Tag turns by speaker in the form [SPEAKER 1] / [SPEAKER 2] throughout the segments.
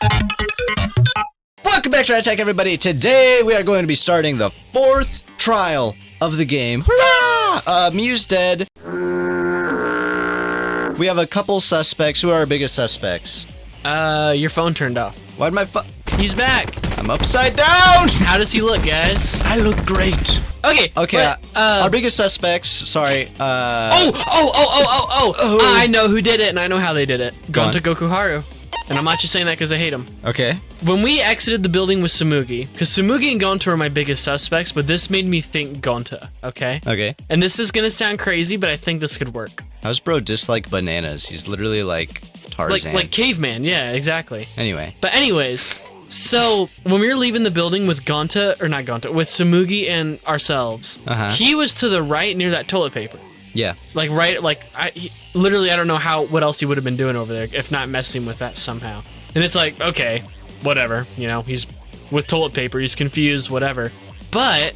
[SPEAKER 1] Welcome back to RatAttack, everybody. Today we are going to be starting the 4th trial of the game. Hurrah! Mew's dead. We have a couple suspects. Who are our biggest suspects?
[SPEAKER 2] Your phone turned off.
[SPEAKER 1] Why'd my phone...
[SPEAKER 2] He's back.
[SPEAKER 1] I'm upside down!
[SPEAKER 2] How does he look, guys?
[SPEAKER 1] I look great.
[SPEAKER 2] Okay.
[SPEAKER 1] Okay,
[SPEAKER 2] but,
[SPEAKER 1] our biggest suspects, sorry,
[SPEAKER 2] Oh! I know who did it, and I know how they did it. Gonta Gokuharu. And I'm not just saying that because I hate him.
[SPEAKER 1] Okay.
[SPEAKER 2] When we exited the building with Tsumugi, because Tsumugi and Gonta are my biggest suspects, but this made me think Gonta, okay?
[SPEAKER 1] Okay.
[SPEAKER 2] And this is going to sound crazy, but I think this could work.
[SPEAKER 1] How's bro dislike bananas? He's literally like Tarzan.
[SPEAKER 2] Like caveman, yeah, exactly.
[SPEAKER 1] Anyway.
[SPEAKER 2] But anyways, so when we were leaving the building with Gonta, or not Gonta, with Tsumugi and ourselves, he was to the right near that toilet paper.
[SPEAKER 1] Yeah.
[SPEAKER 2] Like right, like literally I don't know what else he would have been doing over there if not messing with that somehow. And it's like, okay, whatever, you know, he's with toilet paper, he's confused, whatever. But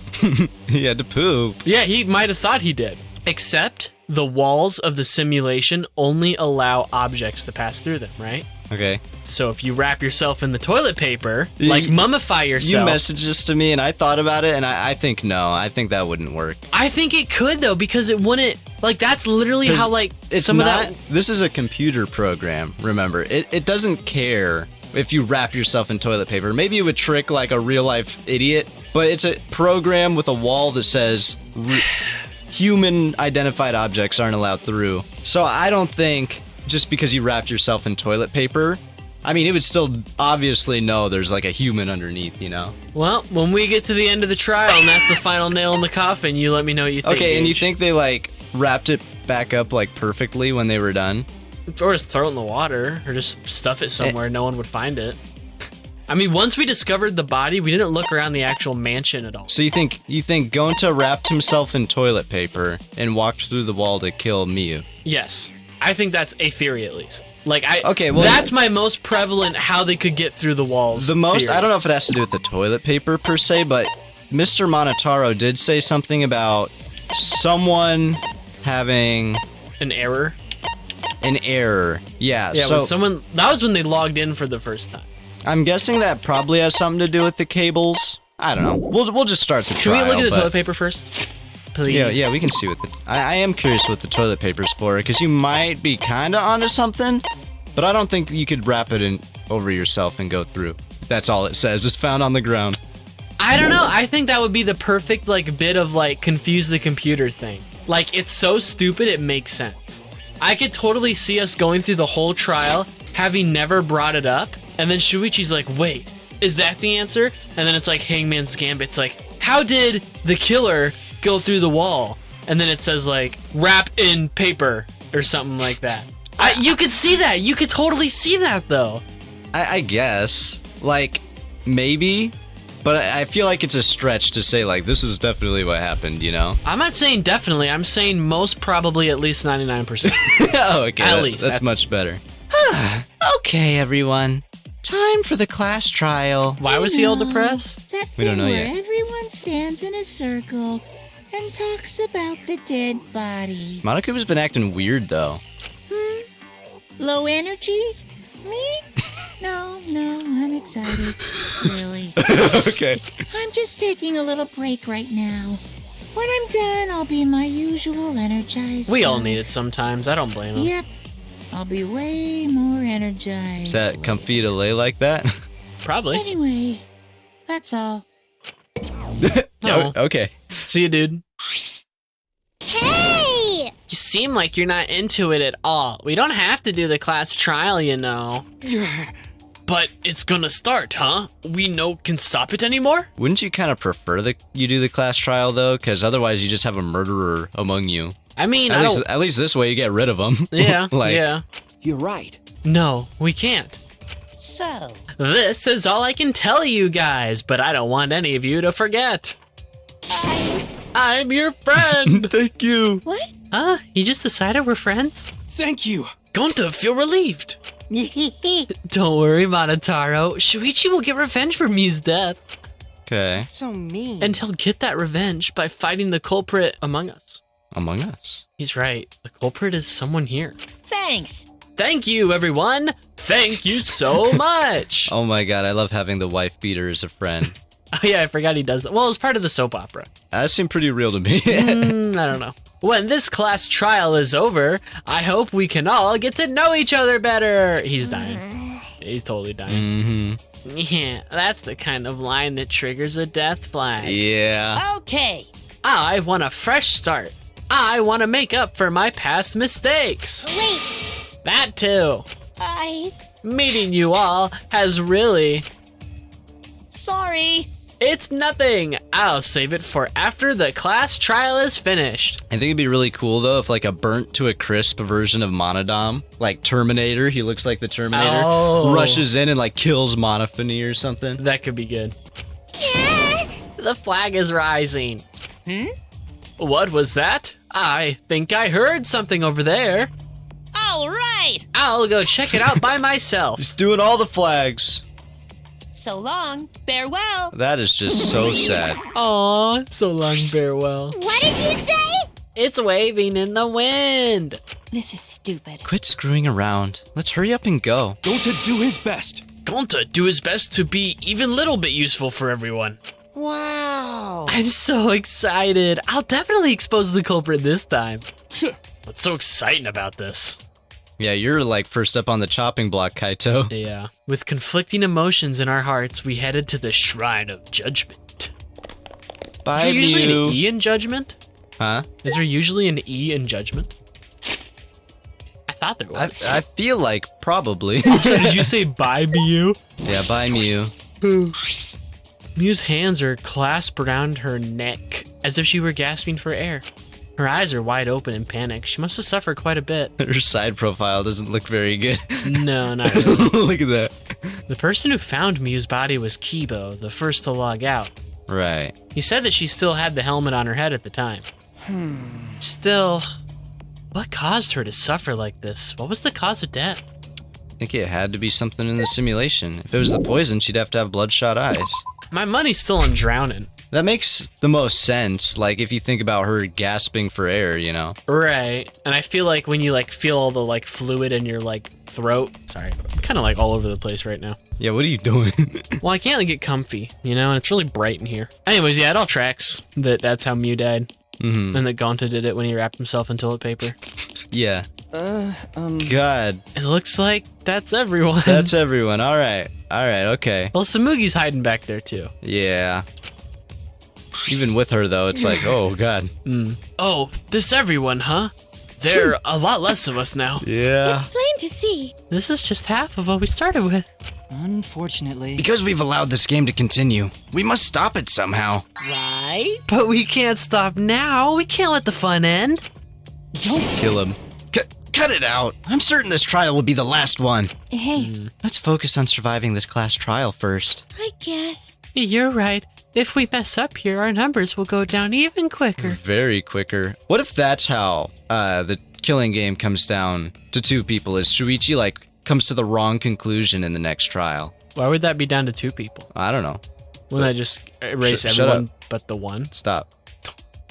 [SPEAKER 1] he had to poop.
[SPEAKER 2] Yeah, he might have thought he did. Except the walls of the simulation only allow objects to pass through them, right?
[SPEAKER 1] Okay.
[SPEAKER 2] So if you wrap yourself in the toilet paper, like mummify yourself.
[SPEAKER 1] You messaged this to me and I thought about it and I think no, I think that wouldn't work.
[SPEAKER 2] I think it could though, because it wouldn't, like that's literally how like
[SPEAKER 1] it's
[SPEAKER 2] some
[SPEAKER 1] not,
[SPEAKER 2] of that.
[SPEAKER 1] This is a computer program, remember. It doesn't care if you wrap yourself in toilet paper. Maybe it would trick like a real life idiot, but it's a program with a wall that says human identified objects aren't allowed through. So I don't think just because you wrapped yourself in toilet paper, I mean, it would still obviously know there's like a human underneath, you know?
[SPEAKER 2] Well, when we get to the end of the trial and that's the final nail in the coffin, you let me know what you think.
[SPEAKER 1] Okay, and you think they like wrapped it back up like perfectly when they were done?
[SPEAKER 2] Or just throw it in the water, or just stuff it somewhere no one would find it. I mean, once we discovered the body, we didn't look around the actual mansion at all.
[SPEAKER 1] So you think Gonta wrapped himself in toilet paper and walked through the wall to kill Mew?
[SPEAKER 2] Yes. I think that's a theory at least. Like that's my most prevalent how they could get through the walls.
[SPEAKER 1] The most,
[SPEAKER 2] theory.
[SPEAKER 1] I don't know if it has to do with the toilet paper per se, but Mr. Monotaro did say something about someone having
[SPEAKER 2] an error.
[SPEAKER 1] An error. Yeah,
[SPEAKER 2] so
[SPEAKER 1] when
[SPEAKER 2] that was when they logged in for the first time.
[SPEAKER 1] I'm guessing that probably has something to do with the cables. I don't know. We'll just start the trial.
[SPEAKER 2] Can we look at the toilet paper first? Please.
[SPEAKER 1] Yeah, we can see what I am curious what the toilet paper's for, because you might be kind of onto something, but I don't think you could wrap it over yourself and go through. That's all it says. It's found on the ground.
[SPEAKER 2] I don't know. I think that would be the perfect like bit of like confuse the computer thing. Like it's so stupid it makes sense. I could totally see us going through the whole trial, having never brought it up, and then Shuichi's like, wait, is that the answer? And then it's like Hangman's Gambit's like, how did the killer go through the wall? And then it says like wrap in paper or something like that. You could see that. You could totally see that though.
[SPEAKER 1] I guess like maybe, but I feel like it's a stretch to say like this is definitely what happened, you know?
[SPEAKER 2] I'm not saying definitely. I'm saying most probably at least 99%.
[SPEAKER 1] Oh, okay.
[SPEAKER 2] At least
[SPEAKER 1] that's much better. Okay, everyone. Time for the class trial.
[SPEAKER 2] Why was he all depressed?
[SPEAKER 3] That
[SPEAKER 1] we don't know
[SPEAKER 3] thing
[SPEAKER 1] yet.
[SPEAKER 3] where everyone stands in a circle and talks about the dead body.
[SPEAKER 1] Monokuma's been acting weird though.
[SPEAKER 3] Low energy? Me? No, I'm excited. Really.
[SPEAKER 1] Okay.
[SPEAKER 3] I'm just taking a little break right now. When I'm done, I'll be my usual energized
[SPEAKER 2] We all
[SPEAKER 3] self.
[SPEAKER 2] need it sometimes. I don't blame him.
[SPEAKER 3] Yep. I'll be way more energized.
[SPEAKER 1] Is that comfy to lay like that?
[SPEAKER 2] Probably.
[SPEAKER 3] Anyway, that's all.
[SPEAKER 2] No.
[SPEAKER 1] Okay.
[SPEAKER 2] See you, dude.
[SPEAKER 4] Hey!
[SPEAKER 2] You seem like you're not into it at all. We don't have to do the class trial, you know. But it's gonna start, huh? We can stop it anymore?
[SPEAKER 1] Wouldn't you kind of prefer you do the class trial though? Because otherwise you just have a murderer among you.
[SPEAKER 2] I mean,
[SPEAKER 1] At least this way you get rid of them.
[SPEAKER 2] Yeah,
[SPEAKER 1] like,
[SPEAKER 2] yeah.
[SPEAKER 5] You're right.
[SPEAKER 2] No, we can't.
[SPEAKER 3] So,
[SPEAKER 2] This is all I can tell you guys, but I don't want any of you to forget. I'm your friend.
[SPEAKER 1] Thank you.
[SPEAKER 3] what?
[SPEAKER 2] Huh? You just decided we're friends?
[SPEAKER 5] Thank you.
[SPEAKER 2] Gonta, feel relieved. Don't worry, Monotaro. Shuichi will get revenge for Mew's death.
[SPEAKER 1] Okay.
[SPEAKER 5] So mean.
[SPEAKER 2] And he'll get that revenge by fighting the culprit among us.
[SPEAKER 1] Among Us.
[SPEAKER 2] He's right. The culprit is someone here.
[SPEAKER 3] Thanks.
[SPEAKER 2] Thank you, everyone. Thank you so much.
[SPEAKER 1] Oh my god, I love having the wife beater as a friend.
[SPEAKER 2] Oh, yeah, I forgot he does that. Well, it's part of the soap opera.
[SPEAKER 1] That seemed pretty real to me.
[SPEAKER 2] I don't know. When this class trial is over, I hope we can all get to know each other better. He's dying. He's totally dying. Yeah, that's the kind of line that triggers a death flag.
[SPEAKER 1] Yeah.
[SPEAKER 3] Okay.
[SPEAKER 2] I want a fresh start. I want to make up for my past mistakes.
[SPEAKER 3] Wait,
[SPEAKER 2] That too. Meeting you all has really...
[SPEAKER 3] sorry.
[SPEAKER 2] It's nothing. I'll save it for after the class trial is finished.
[SPEAKER 1] I think it'd be really cool though if like a burnt to a crisp version of Monodam, like Terminator, he looks like the Terminator, rushes in and like kills Monophony or something.
[SPEAKER 2] That could be good. The flag is rising. What was that? I think I heard something over there.
[SPEAKER 3] All right.
[SPEAKER 2] I'll go check it out by myself.
[SPEAKER 1] He's doing all the flags.
[SPEAKER 3] So long. Farewell.
[SPEAKER 1] That is just so sad.
[SPEAKER 2] Aw, so long, farewell.
[SPEAKER 3] What did you say?
[SPEAKER 2] It's waving in the wind.
[SPEAKER 3] This is stupid.
[SPEAKER 1] Quit screwing around. Let's hurry up and go.
[SPEAKER 4] Gonta do his best.
[SPEAKER 2] Gonta do his best to be even a little bit useful for everyone.
[SPEAKER 3] Wow.
[SPEAKER 2] I'm so excited. I'll definitely expose the culprit this time. What's so exciting about this?
[SPEAKER 1] Yeah, you're like first up on the chopping block, Kaito.
[SPEAKER 2] Yeah. With conflicting emotions in our hearts, we headed to the Shrine of Judgment.
[SPEAKER 1] Bye,
[SPEAKER 2] Is there usually
[SPEAKER 1] Mew.
[SPEAKER 2] an E in Judgment?
[SPEAKER 1] Huh?
[SPEAKER 2] Is there usually an E in Judgment? I thought there was.
[SPEAKER 1] I feel like probably.
[SPEAKER 2] So did you say bye, Mew?
[SPEAKER 1] Yeah, bye, Mew.
[SPEAKER 2] Mew's hands are clasped around her neck, as if she were gasping for air. Her eyes are wide open in panic. She must have suffered quite a bit.
[SPEAKER 1] Her side profile doesn't look very good.
[SPEAKER 2] No, not really.
[SPEAKER 1] Look at that.
[SPEAKER 2] The person who found Mew's body was Kibo, the first to log out.
[SPEAKER 1] Right.
[SPEAKER 2] He said that she still had the helmet on her head at the time. Still, what caused her to suffer like this? What was the cause of death?
[SPEAKER 1] I think it had to be something in the simulation. If it was the poison, she'd have to have bloodshot eyes.
[SPEAKER 2] My money's still on drowning.
[SPEAKER 1] That makes the most sense, like if you think about her gasping for air, you know?
[SPEAKER 2] Right. And I feel like when you like feel all the like fluid in your like throat. Sorry, I'm kind of like all over the place right now.
[SPEAKER 1] Yeah, what are you doing?
[SPEAKER 2] Well, I can't get comfy, you know, and it's really bright in here. Anyways, yeah, it all tracks that's how Mew died. And that Gonta did it when he wrapped himself in toilet paper.
[SPEAKER 1] Yeah. God.
[SPEAKER 2] It looks like that's everyone.
[SPEAKER 1] That's everyone. All right, okay.
[SPEAKER 2] Well, Samugi's hiding back there too.
[SPEAKER 1] Yeah. Even with her, though, it's like, oh, God.
[SPEAKER 2] Oh, this everyone, huh? There are a lot less of us now.
[SPEAKER 1] Yeah.
[SPEAKER 3] It's plain to see.
[SPEAKER 2] This is just half of what we started with.
[SPEAKER 5] Unfortunately.
[SPEAKER 1] Because we've allowed this game to continue, we must stop it somehow.
[SPEAKER 3] Right?
[SPEAKER 2] But we can't stop now. We can't let the fun end.
[SPEAKER 5] Don't
[SPEAKER 1] Kill him. Cut it out. I'm certain this trial will be the last one.
[SPEAKER 3] Hey,
[SPEAKER 1] Let's focus on surviving this class trial first.
[SPEAKER 3] I guess.
[SPEAKER 2] You're right. If we mess up here, our numbers will go down even quicker.
[SPEAKER 1] Very quicker. What if that's how the killing game comes down to two people? Is Shuichi, like, comes to the wrong conclusion in the next trial?
[SPEAKER 2] Why would that be down to two people?
[SPEAKER 1] I don't know.
[SPEAKER 2] Wouldn't I just erase
[SPEAKER 1] Shut
[SPEAKER 2] everyone
[SPEAKER 1] up.
[SPEAKER 2] but the one?
[SPEAKER 1] Stop.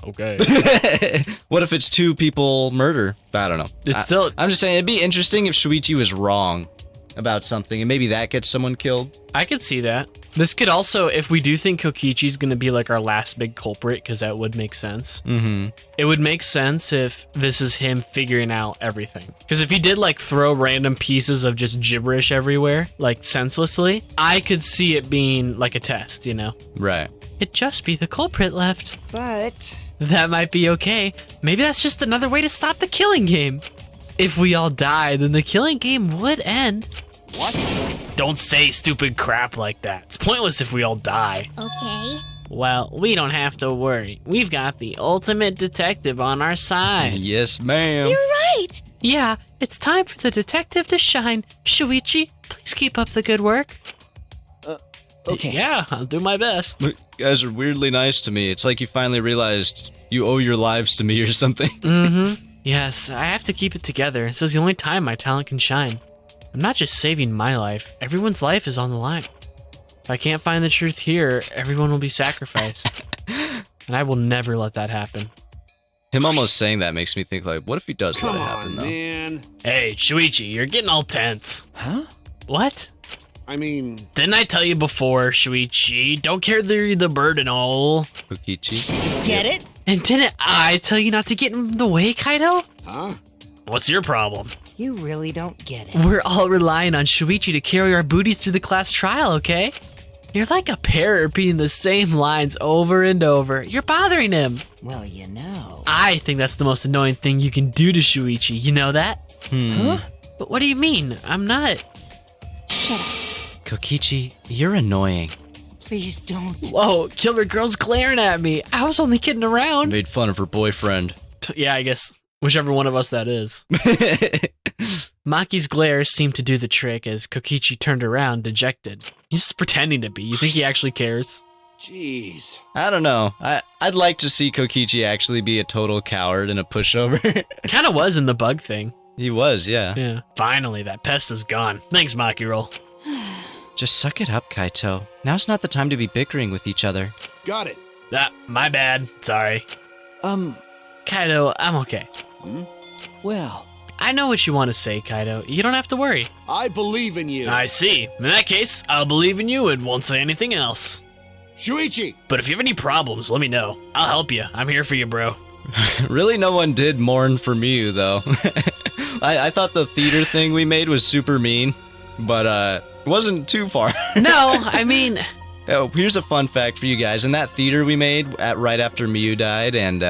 [SPEAKER 2] Okay.
[SPEAKER 1] What if it's two people murder? I don't know.
[SPEAKER 2] It's still...
[SPEAKER 1] I'm just saying, it'd be interesting if Shuichi was wrong about something, and maybe that gets someone killed.
[SPEAKER 2] I could see that. This could also, if we do think Kokichi's going to be like our last big culprit, because that would make sense. It would make sense if this is him figuring out everything. Because if he did like throw random pieces of just gibberish everywhere, like senselessly, I could see it being like a test, you know?
[SPEAKER 1] Right.
[SPEAKER 2] It'd just be the culprit left.
[SPEAKER 5] But
[SPEAKER 2] That might be okay. Maybe that's just another way to stop the killing game. If we all die, then the killing game would end.
[SPEAKER 5] what?
[SPEAKER 2] Don't say stupid crap like that. It's pointless if we all die.
[SPEAKER 3] Okay.
[SPEAKER 2] Well, we don't have to worry. We've got the ultimate detective on our side.
[SPEAKER 1] Yes, ma'am.
[SPEAKER 3] You're right.
[SPEAKER 2] Yeah, it's time for the detective to shine. Shuichi, please keep up the good work.
[SPEAKER 5] Okay.
[SPEAKER 2] Yeah, I'll do my best.
[SPEAKER 1] Look, you guys are weirdly nice to me. It's like you finally realized you owe your lives to me or something.
[SPEAKER 2] Yes, I have to keep it together. This is the only time my talent can shine. I'm not just saving my life. Everyone's life is on the line. If I can't find the truth here, everyone will be sacrificed. And I will never let that happen.
[SPEAKER 1] Him almost saying that makes me think like, what if he does
[SPEAKER 4] Come
[SPEAKER 1] let it
[SPEAKER 4] on,
[SPEAKER 1] happen though?
[SPEAKER 4] man.
[SPEAKER 2] Hey, Shuichi, you're getting all tense.
[SPEAKER 5] Huh?
[SPEAKER 2] What?
[SPEAKER 4] I mean,
[SPEAKER 2] Didn't I tell you before, Shuichi? Don't carry the burden all.
[SPEAKER 1] Kokichi?
[SPEAKER 5] Get it?
[SPEAKER 2] And didn't I tell you not to get in the way, Kaido?
[SPEAKER 4] huh?
[SPEAKER 2] What's your problem?
[SPEAKER 5] You really don't get it.
[SPEAKER 2] We're all relying on Shuichi to carry our booties through the class trial, okay? You're like a parrot repeating the same lines over and over. You're bothering him.
[SPEAKER 5] Well, you know.
[SPEAKER 2] I think that's the most annoying thing you can do to Shuichi. You know that?
[SPEAKER 5] Huh?
[SPEAKER 2] But what do you mean? I'm not.
[SPEAKER 3] Shut up.
[SPEAKER 1] Kokichi, you're annoying.
[SPEAKER 5] Please don't.
[SPEAKER 2] Whoa, Killer Girl's glaring at me. I was only kidding around.
[SPEAKER 1] Made fun of her boyfriend.
[SPEAKER 2] Yeah, I guess. Whichever one of us that is. Maki's glare seemed to do the trick as Kokichi turned around, dejected. He's just pretending to be. You think he actually cares?
[SPEAKER 4] Jeez.
[SPEAKER 1] I don't know. I'd like to see Kokichi actually be a total coward and a pushover.
[SPEAKER 2] Kind of was in the bug thing.
[SPEAKER 1] He was, yeah.
[SPEAKER 2] Yeah. Finally, that pest is gone. Thanks, Maki Roll.
[SPEAKER 1] Just suck it up, Kaito. Now's not the time to be bickering with each other.
[SPEAKER 4] Got it.
[SPEAKER 2] Ah, my bad. Sorry. Kaido, I'm okay.
[SPEAKER 5] Well,
[SPEAKER 2] I know what you want to say, Kaido. You don't have to worry.
[SPEAKER 4] I believe in you.
[SPEAKER 2] I see. In that case, I'll believe in you and won't say anything else.
[SPEAKER 4] Shuichi.
[SPEAKER 2] But if you have any problems, let me know. I'll help you. I'm here for you, bro.
[SPEAKER 1] Really, no one did mourn for Mew, though. I thought the theater thing we made was super mean, but it wasn't too far.
[SPEAKER 2] No, I mean...
[SPEAKER 1] Oh, here's a fun fact for you guys. In that theater we made right after Mew died and,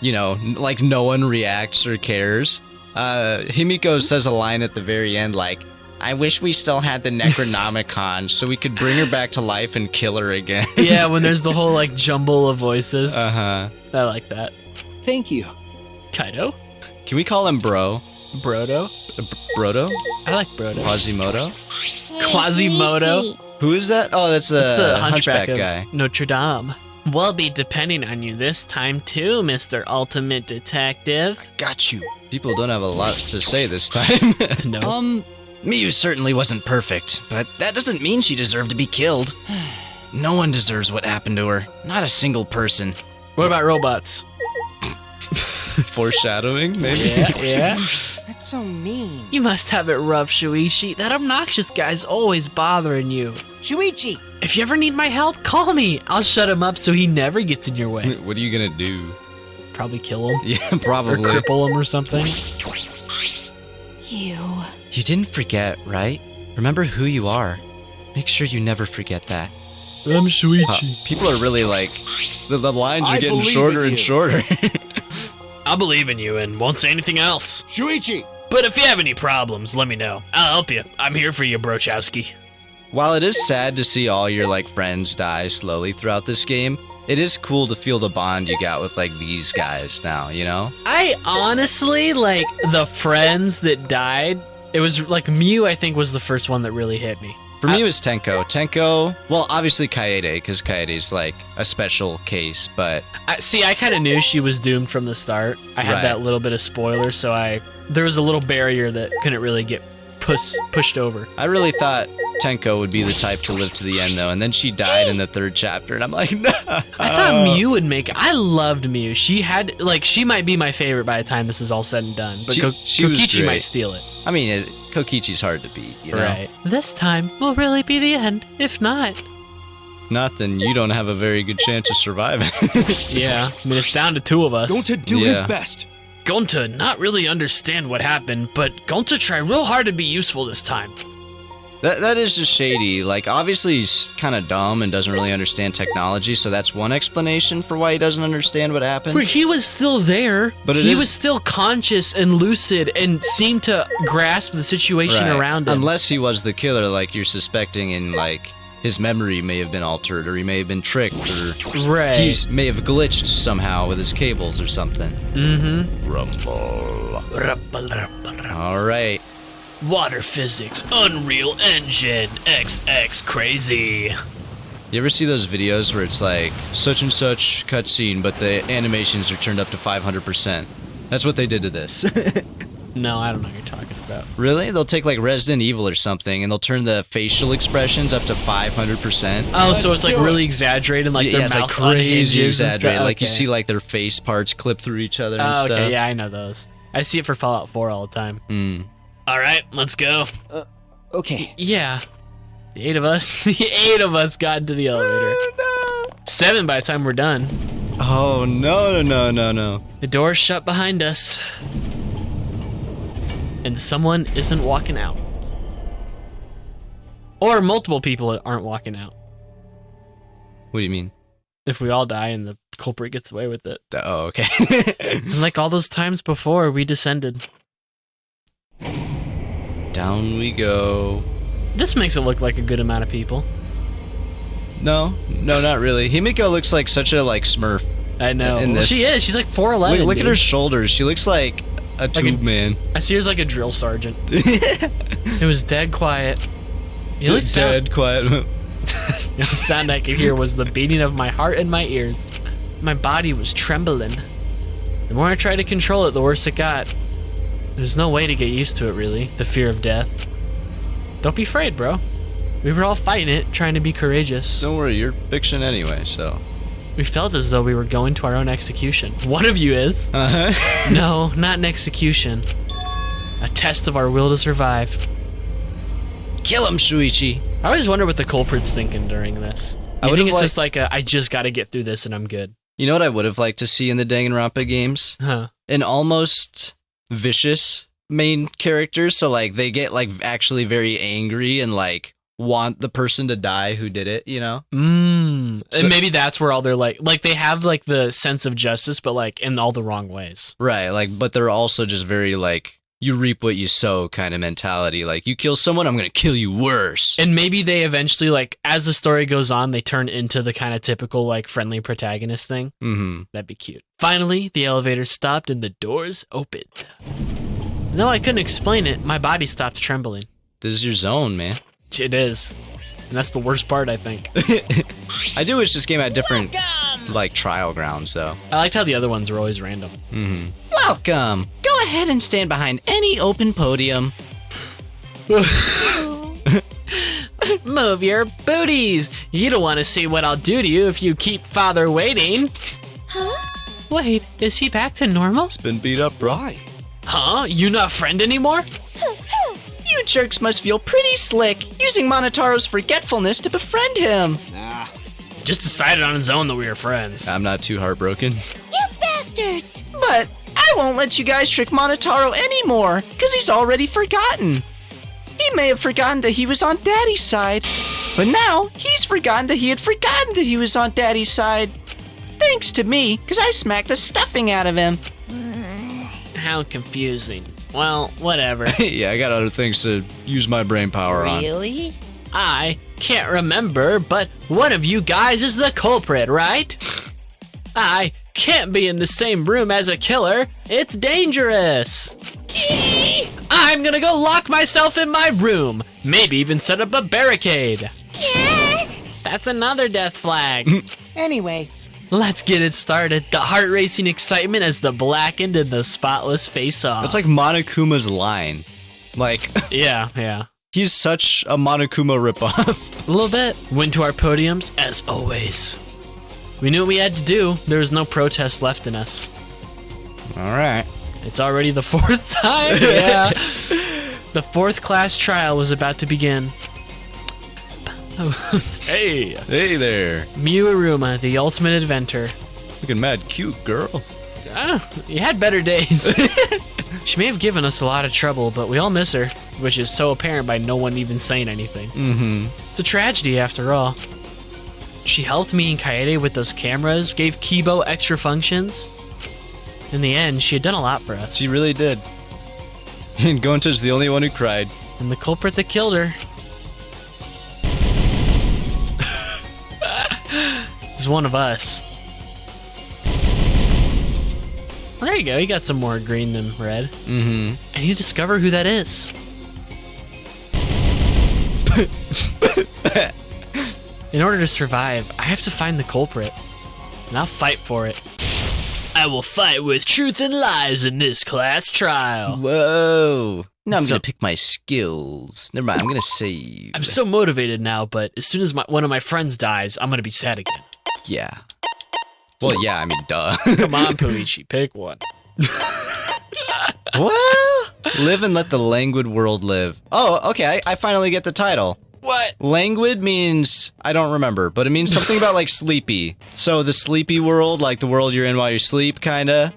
[SPEAKER 1] you know, like no one reacts or cares, Himiko says a line at the very end like, I wish we still had the Necronomicon so we could bring her back to life and kill her again.
[SPEAKER 2] Yeah, when there's the whole, like, jumble of voices.
[SPEAKER 1] Uh-huh.
[SPEAKER 2] I like that.
[SPEAKER 5] thank you.
[SPEAKER 2] Kaido?
[SPEAKER 1] Can we call him Bro?
[SPEAKER 2] Brodo?
[SPEAKER 1] Brodo?
[SPEAKER 2] I like Brodo.
[SPEAKER 1] Quasimodo?
[SPEAKER 3] Hey,
[SPEAKER 2] Quasimodo?
[SPEAKER 3] Shuichi.
[SPEAKER 1] Who is that? Oh, that's
[SPEAKER 2] It's the
[SPEAKER 1] Hunchback
[SPEAKER 2] of
[SPEAKER 1] guy.
[SPEAKER 2] Notre Dame. We'll be depending on you this time too, Mr. Ultimate Detective.
[SPEAKER 1] Got you. People don't have a lot to say this time.
[SPEAKER 2] No.
[SPEAKER 1] Miyu certainly wasn't perfect, but that doesn't mean she deserved to be killed. No one deserves what happened to her. Not a single person.
[SPEAKER 2] What about robots?
[SPEAKER 1] Foreshadowing, maybe?
[SPEAKER 2] Yeah.
[SPEAKER 5] That's so mean.
[SPEAKER 2] You must have it rough, Shuichi. That obnoxious guy's always bothering you.
[SPEAKER 5] Shuichi!
[SPEAKER 2] If you ever need my help, call me. I'll shut him up so he never gets in your way.
[SPEAKER 1] What are you gonna do?
[SPEAKER 2] Probably kill him.
[SPEAKER 1] Yeah,
[SPEAKER 2] Or
[SPEAKER 1] probably.
[SPEAKER 2] cripple him or something.
[SPEAKER 3] You.
[SPEAKER 1] You didn't forget, right? Remember who you are. Make sure you never forget that.
[SPEAKER 2] I'm Shuichi.
[SPEAKER 1] People are really like, the lines are
[SPEAKER 4] I
[SPEAKER 1] getting
[SPEAKER 4] believe
[SPEAKER 1] shorter
[SPEAKER 4] in
[SPEAKER 1] and
[SPEAKER 4] you.
[SPEAKER 1] shorter.
[SPEAKER 2] I'll believe in you and won't say anything else.
[SPEAKER 4] Shuichi.
[SPEAKER 2] But if you have any problems, let me know. I'll help you. I'm here for you, Brochowski.
[SPEAKER 1] While it is sad to see all your like friends die slowly throughout this game, it is cool to feel the bond you got with like these guys now, you know?
[SPEAKER 2] I honestly, like, the friends that died, it was like Mew, I think, was the first one that really hit me.
[SPEAKER 1] For me, it was Tenko. Tenko, well, obviously Kaede, because Kaede's like a special case, but
[SPEAKER 2] I kind of knew she was doomed from the start. I had
[SPEAKER 1] Right.
[SPEAKER 2] that little bit of spoiler, so there was a little barrier that couldn't really get pushed over.
[SPEAKER 1] I really thought Tenko would be the type to live to the end, though, and then she died in the third chapter, and I'm like, no.
[SPEAKER 2] I thought Mew would make it. I loved Mew. She might be my favorite by the time this is all said and done, but
[SPEAKER 1] She was
[SPEAKER 2] Kokichi
[SPEAKER 1] great.
[SPEAKER 2] might steal it.
[SPEAKER 1] I mean, Kokichi's hard to beat, you know?
[SPEAKER 2] Right. This time will really be the end. If not,
[SPEAKER 1] Not then you don't have a very good chance of surviving.
[SPEAKER 2] yeah. I mean, it's down to two of us.
[SPEAKER 4] Going to do his
[SPEAKER 1] Yeah.
[SPEAKER 4] best.
[SPEAKER 2] Going to not really understand what happened, but going to try real hard to be useful this time.
[SPEAKER 1] That is just shady. Like, obviously he's kind of dumb and doesn't really understand technology, so that's one explanation for why he doesn't understand what happened.
[SPEAKER 2] But he was still there.
[SPEAKER 1] But
[SPEAKER 2] he
[SPEAKER 1] it is-
[SPEAKER 2] was still conscious and lucid and seemed to grasp the situation
[SPEAKER 1] Right.
[SPEAKER 2] around him.
[SPEAKER 1] Unless he was the killer, like you're suspecting, and like his memory may have been altered, or he may have been tricked, or
[SPEAKER 2] right.
[SPEAKER 1] he may have glitched somehow with his cables or something.
[SPEAKER 2] Mm-hmm.
[SPEAKER 1] Rumble. All right.
[SPEAKER 2] Water physics, Unreal Engine, XX crazy.
[SPEAKER 1] You ever see those videos where it's like such and such cutscene, but the animations are turned up to 500%? That's what they did to this.
[SPEAKER 2] No, I don't know what you're talking about. about.
[SPEAKER 1] Really? They'll take like Resident Evil or something, and they'll turn the facial expressions up to 500%.
[SPEAKER 2] Oh, so it's like really exaggerated, like their
[SPEAKER 1] it's
[SPEAKER 2] mouth
[SPEAKER 1] like crazy
[SPEAKER 2] unhinges and
[SPEAKER 1] exaggerated.
[SPEAKER 2] stuff?
[SPEAKER 1] Like you
[SPEAKER 2] Okay.
[SPEAKER 1] see like their face parts clip through each other and
[SPEAKER 2] Oh,
[SPEAKER 1] stuff.
[SPEAKER 2] okay, yeah, I know those. I see it for Fallout 4 all the time.
[SPEAKER 1] Mm.
[SPEAKER 2] All right, let's go.
[SPEAKER 5] Okay.
[SPEAKER 2] Yeah, the 8 of us, the 8 of us got into the elevator. 7 by the time we're done.
[SPEAKER 1] Oh no.
[SPEAKER 2] The door's shut behind us. And someone isn't walking out. Or multiple people aren't walking out.
[SPEAKER 1] What do you mean?
[SPEAKER 2] If we all die and the culprit gets away with it.
[SPEAKER 1] Oh, okay.
[SPEAKER 2] And like all those times before, we descended.
[SPEAKER 1] Down we go.
[SPEAKER 2] This makes it look like a good amount of people.
[SPEAKER 1] No, not really. Himiko looks like such a like Smurf.
[SPEAKER 2] I know.
[SPEAKER 1] In
[SPEAKER 2] Well,
[SPEAKER 1] this-
[SPEAKER 2] she is. She's like 4'11".
[SPEAKER 1] Look at
[SPEAKER 2] dude.
[SPEAKER 1] her shoulders. She looks like a tube man.
[SPEAKER 2] I see her as like a drill sergeant. It was dead quiet. The only
[SPEAKER 1] Dead quiet.
[SPEAKER 2] the only sound I could hear was the beating of my heart in my ears. My body was trembling. The more I tried to control it, the worse it got. There's no way to get used to it, really. The fear of death. Don't be afraid, bro. We were all fighting it, trying to be courageous.
[SPEAKER 1] Don't worry, you're fiction anyway, so.
[SPEAKER 2] We felt as though we were going to our own execution. One of you is.
[SPEAKER 1] Uh-huh.
[SPEAKER 2] No, not an execution. A test of our will to survive.
[SPEAKER 1] Kill him, Shuichi.
[SPEAKER 2] I always wonder what the culprit's thinking during this.
[SPEAKER 1] I
[SPEAKER 2] I
[SPEAKER 1] would've
[SPEAKER 2] think it's
[SPEAKER 1] liked-
[SPEAKER 2] just like I just got to get through this and I'm good.
[SPEAKER 1] You know what I would have liked to see in the Danganronpa games?
[SPEAKER 2] Huh.
[SPEAKER 1] An almost vicious main character, so like they get like actually very angry and like want the person to die who did it, you know? So-
[SPEAKER 2] And maybe that's where all their like they have like the sense of justice, but like in all the wrong ways.
[SPEAKER 1] Right, like, but they're also just very like, you reap what you sow kind of mentality. Like, you kill someone, I'm gonna kill you worse.
[SPEAKER 2] And maybe they eventually, like, as the story goes on, they turn into the kind of typical, like, friendly protagonist thing.
[SPEAKER 1] Mm-hmm.
[SPEAKER 2] That'd be cute. Finally, the elevator stopped and the doors opened. Though I couldn't explain it, my body stopped trembling.
[SPEAKER 1] This is your zone, man.
[SPEAKER 2] It is. And that's the worst part, I think.
[SPEAKER 1] I do wish this game had different, like, trial grounds, though.
[SPEAKER 2] I liked how the other ones were always random.
[SPEAKER 1] Mm-hmm. Welcome! Go ahead and stand behind any open podium.
[SPEAKER 2] Move your booties! You don't want to see what I'll do to you if you keep father waiting.
[SPEAKER 3] Huh?
[SPEAKER 2] Wait, is he back to normal?
[SPEAKER 1] Been beat up, bro.
[SPEAKER 5] Why?
[SPEAKER 2] Huh? You not friend anymore?
[SPEAKER 1] You jerks must feel pretty slick, using Monotaro's forgetfulness to befriend him.
[SPEAKER 4] Nah.
[SPEAKER 2] Just decided on his own that we were friends.
[SPEAKER 1] I'm not too heartbroken.
[SPEAKER 3] You bastards!
[SPEAKER 1] But I won't let you guys trick Monotaro anymore, because he's already forgotten. He may have forgotten that he was on Daddy's side, but now he's forgotten that he had forgotten that he was on Daddy's side. Thanks to me, because I smacked the stuffing out of him.
[SPEAKER 2] How confusing. Well, whatever.
[SPEAKER 1] Yeah, I got other things to use my brain power on.
[SPEAKER 5] Really?
[SPEAKER 2] I can't remember, but one of you guys is the culprit, right? I can't be in the same room as a killer. It's dangerous. I'm gonna go lock myself in my room. Maybe even set up a barricade. That's another death flag.
[SPEAKER 5] Anyway,
[SPEAKER 2] Let's get it started. The heart-racing excitement as the blackened and the spotless face off.
[SPEAKER 1] That's like Monokuma's line. Like,
[SPEAKER 2] Yeah.
[SPEAKER 1] he's such a Monokuma ripoff.
[SPEAKER 2] A little bit. Went to our podiums, as always. We knew what we had to do. There was no protest left in us.
[SPEAKER 1] All right.
[SPEAKER 2] It's already the 4th time. Yeah. The 4th class trial was about to begin. Hey.
[SPEAKER 1] Hey there.
[SPEAKER 2] Miuruma, the ultimate inventor.
[SPEAKER 1] Looking mad cute, girl.
[SPEAKER 2] You had better days. She may have given us a lot of trouble, but we all miss her, which is so apparent by no one even saying anything.
[SPEAKER 1] Mm-hmm.
[SPEAKER 2] It's a tragedy after all. She helped me and Kaede with those cameras, gave Kibo extra functions. In the end, she had done a lot for us.
[SPEAKER 1] She really did. And Gonta's the only one who cried.
[SPEAKER 2] And the culprit that killed her is one of us. Well, there you go. You got some more green than red.
[SPEAKER 1] Mm-hmm.
[SPEAKER 2] And you discover who that is. In order to survive, I have to find the culprit. And I'll fight for it. I will fight with truth and lies in this class trial.
[SPEAKER 1] Whoa. No, I'm
[SPEAKER 2] So-
[SPEAKER 1] gonna pick my skills. Never mind, I'm gonna save.
[SPEAKER 2] I'm so motivated now, but as soon as one of my friends dies, I'm gonna be sad again.
[SPEAKER 1] Yeah. Well, yeah, I mean, duh.
[SPEAKER 2] Come on, Koichi, pick one.
[SPEAKER 1] Well, live and let the languid world live. Oh, okay, I finally get the title.
[SPEAKER 2] What?
[SPEAKER 1] Languid means, I don't remember, but it means something about like sleepy. So the sleepy world, like the world you're in while you sleep, kinda.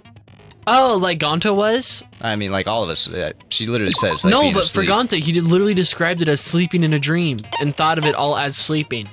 [SPEAKER 2] Oh, like Gonto was?
[SPEAKER 1] I mean, like all of us. She literally says, like,
[SPEAKER 2] No,
[SPEAKER 1] being
[SPEAKER 2] but
[SPEAKER 1] asleep.
[SPEAKER 2] for Gonto, he literally described it as sleeping in a dream and thought of it all as sleeping.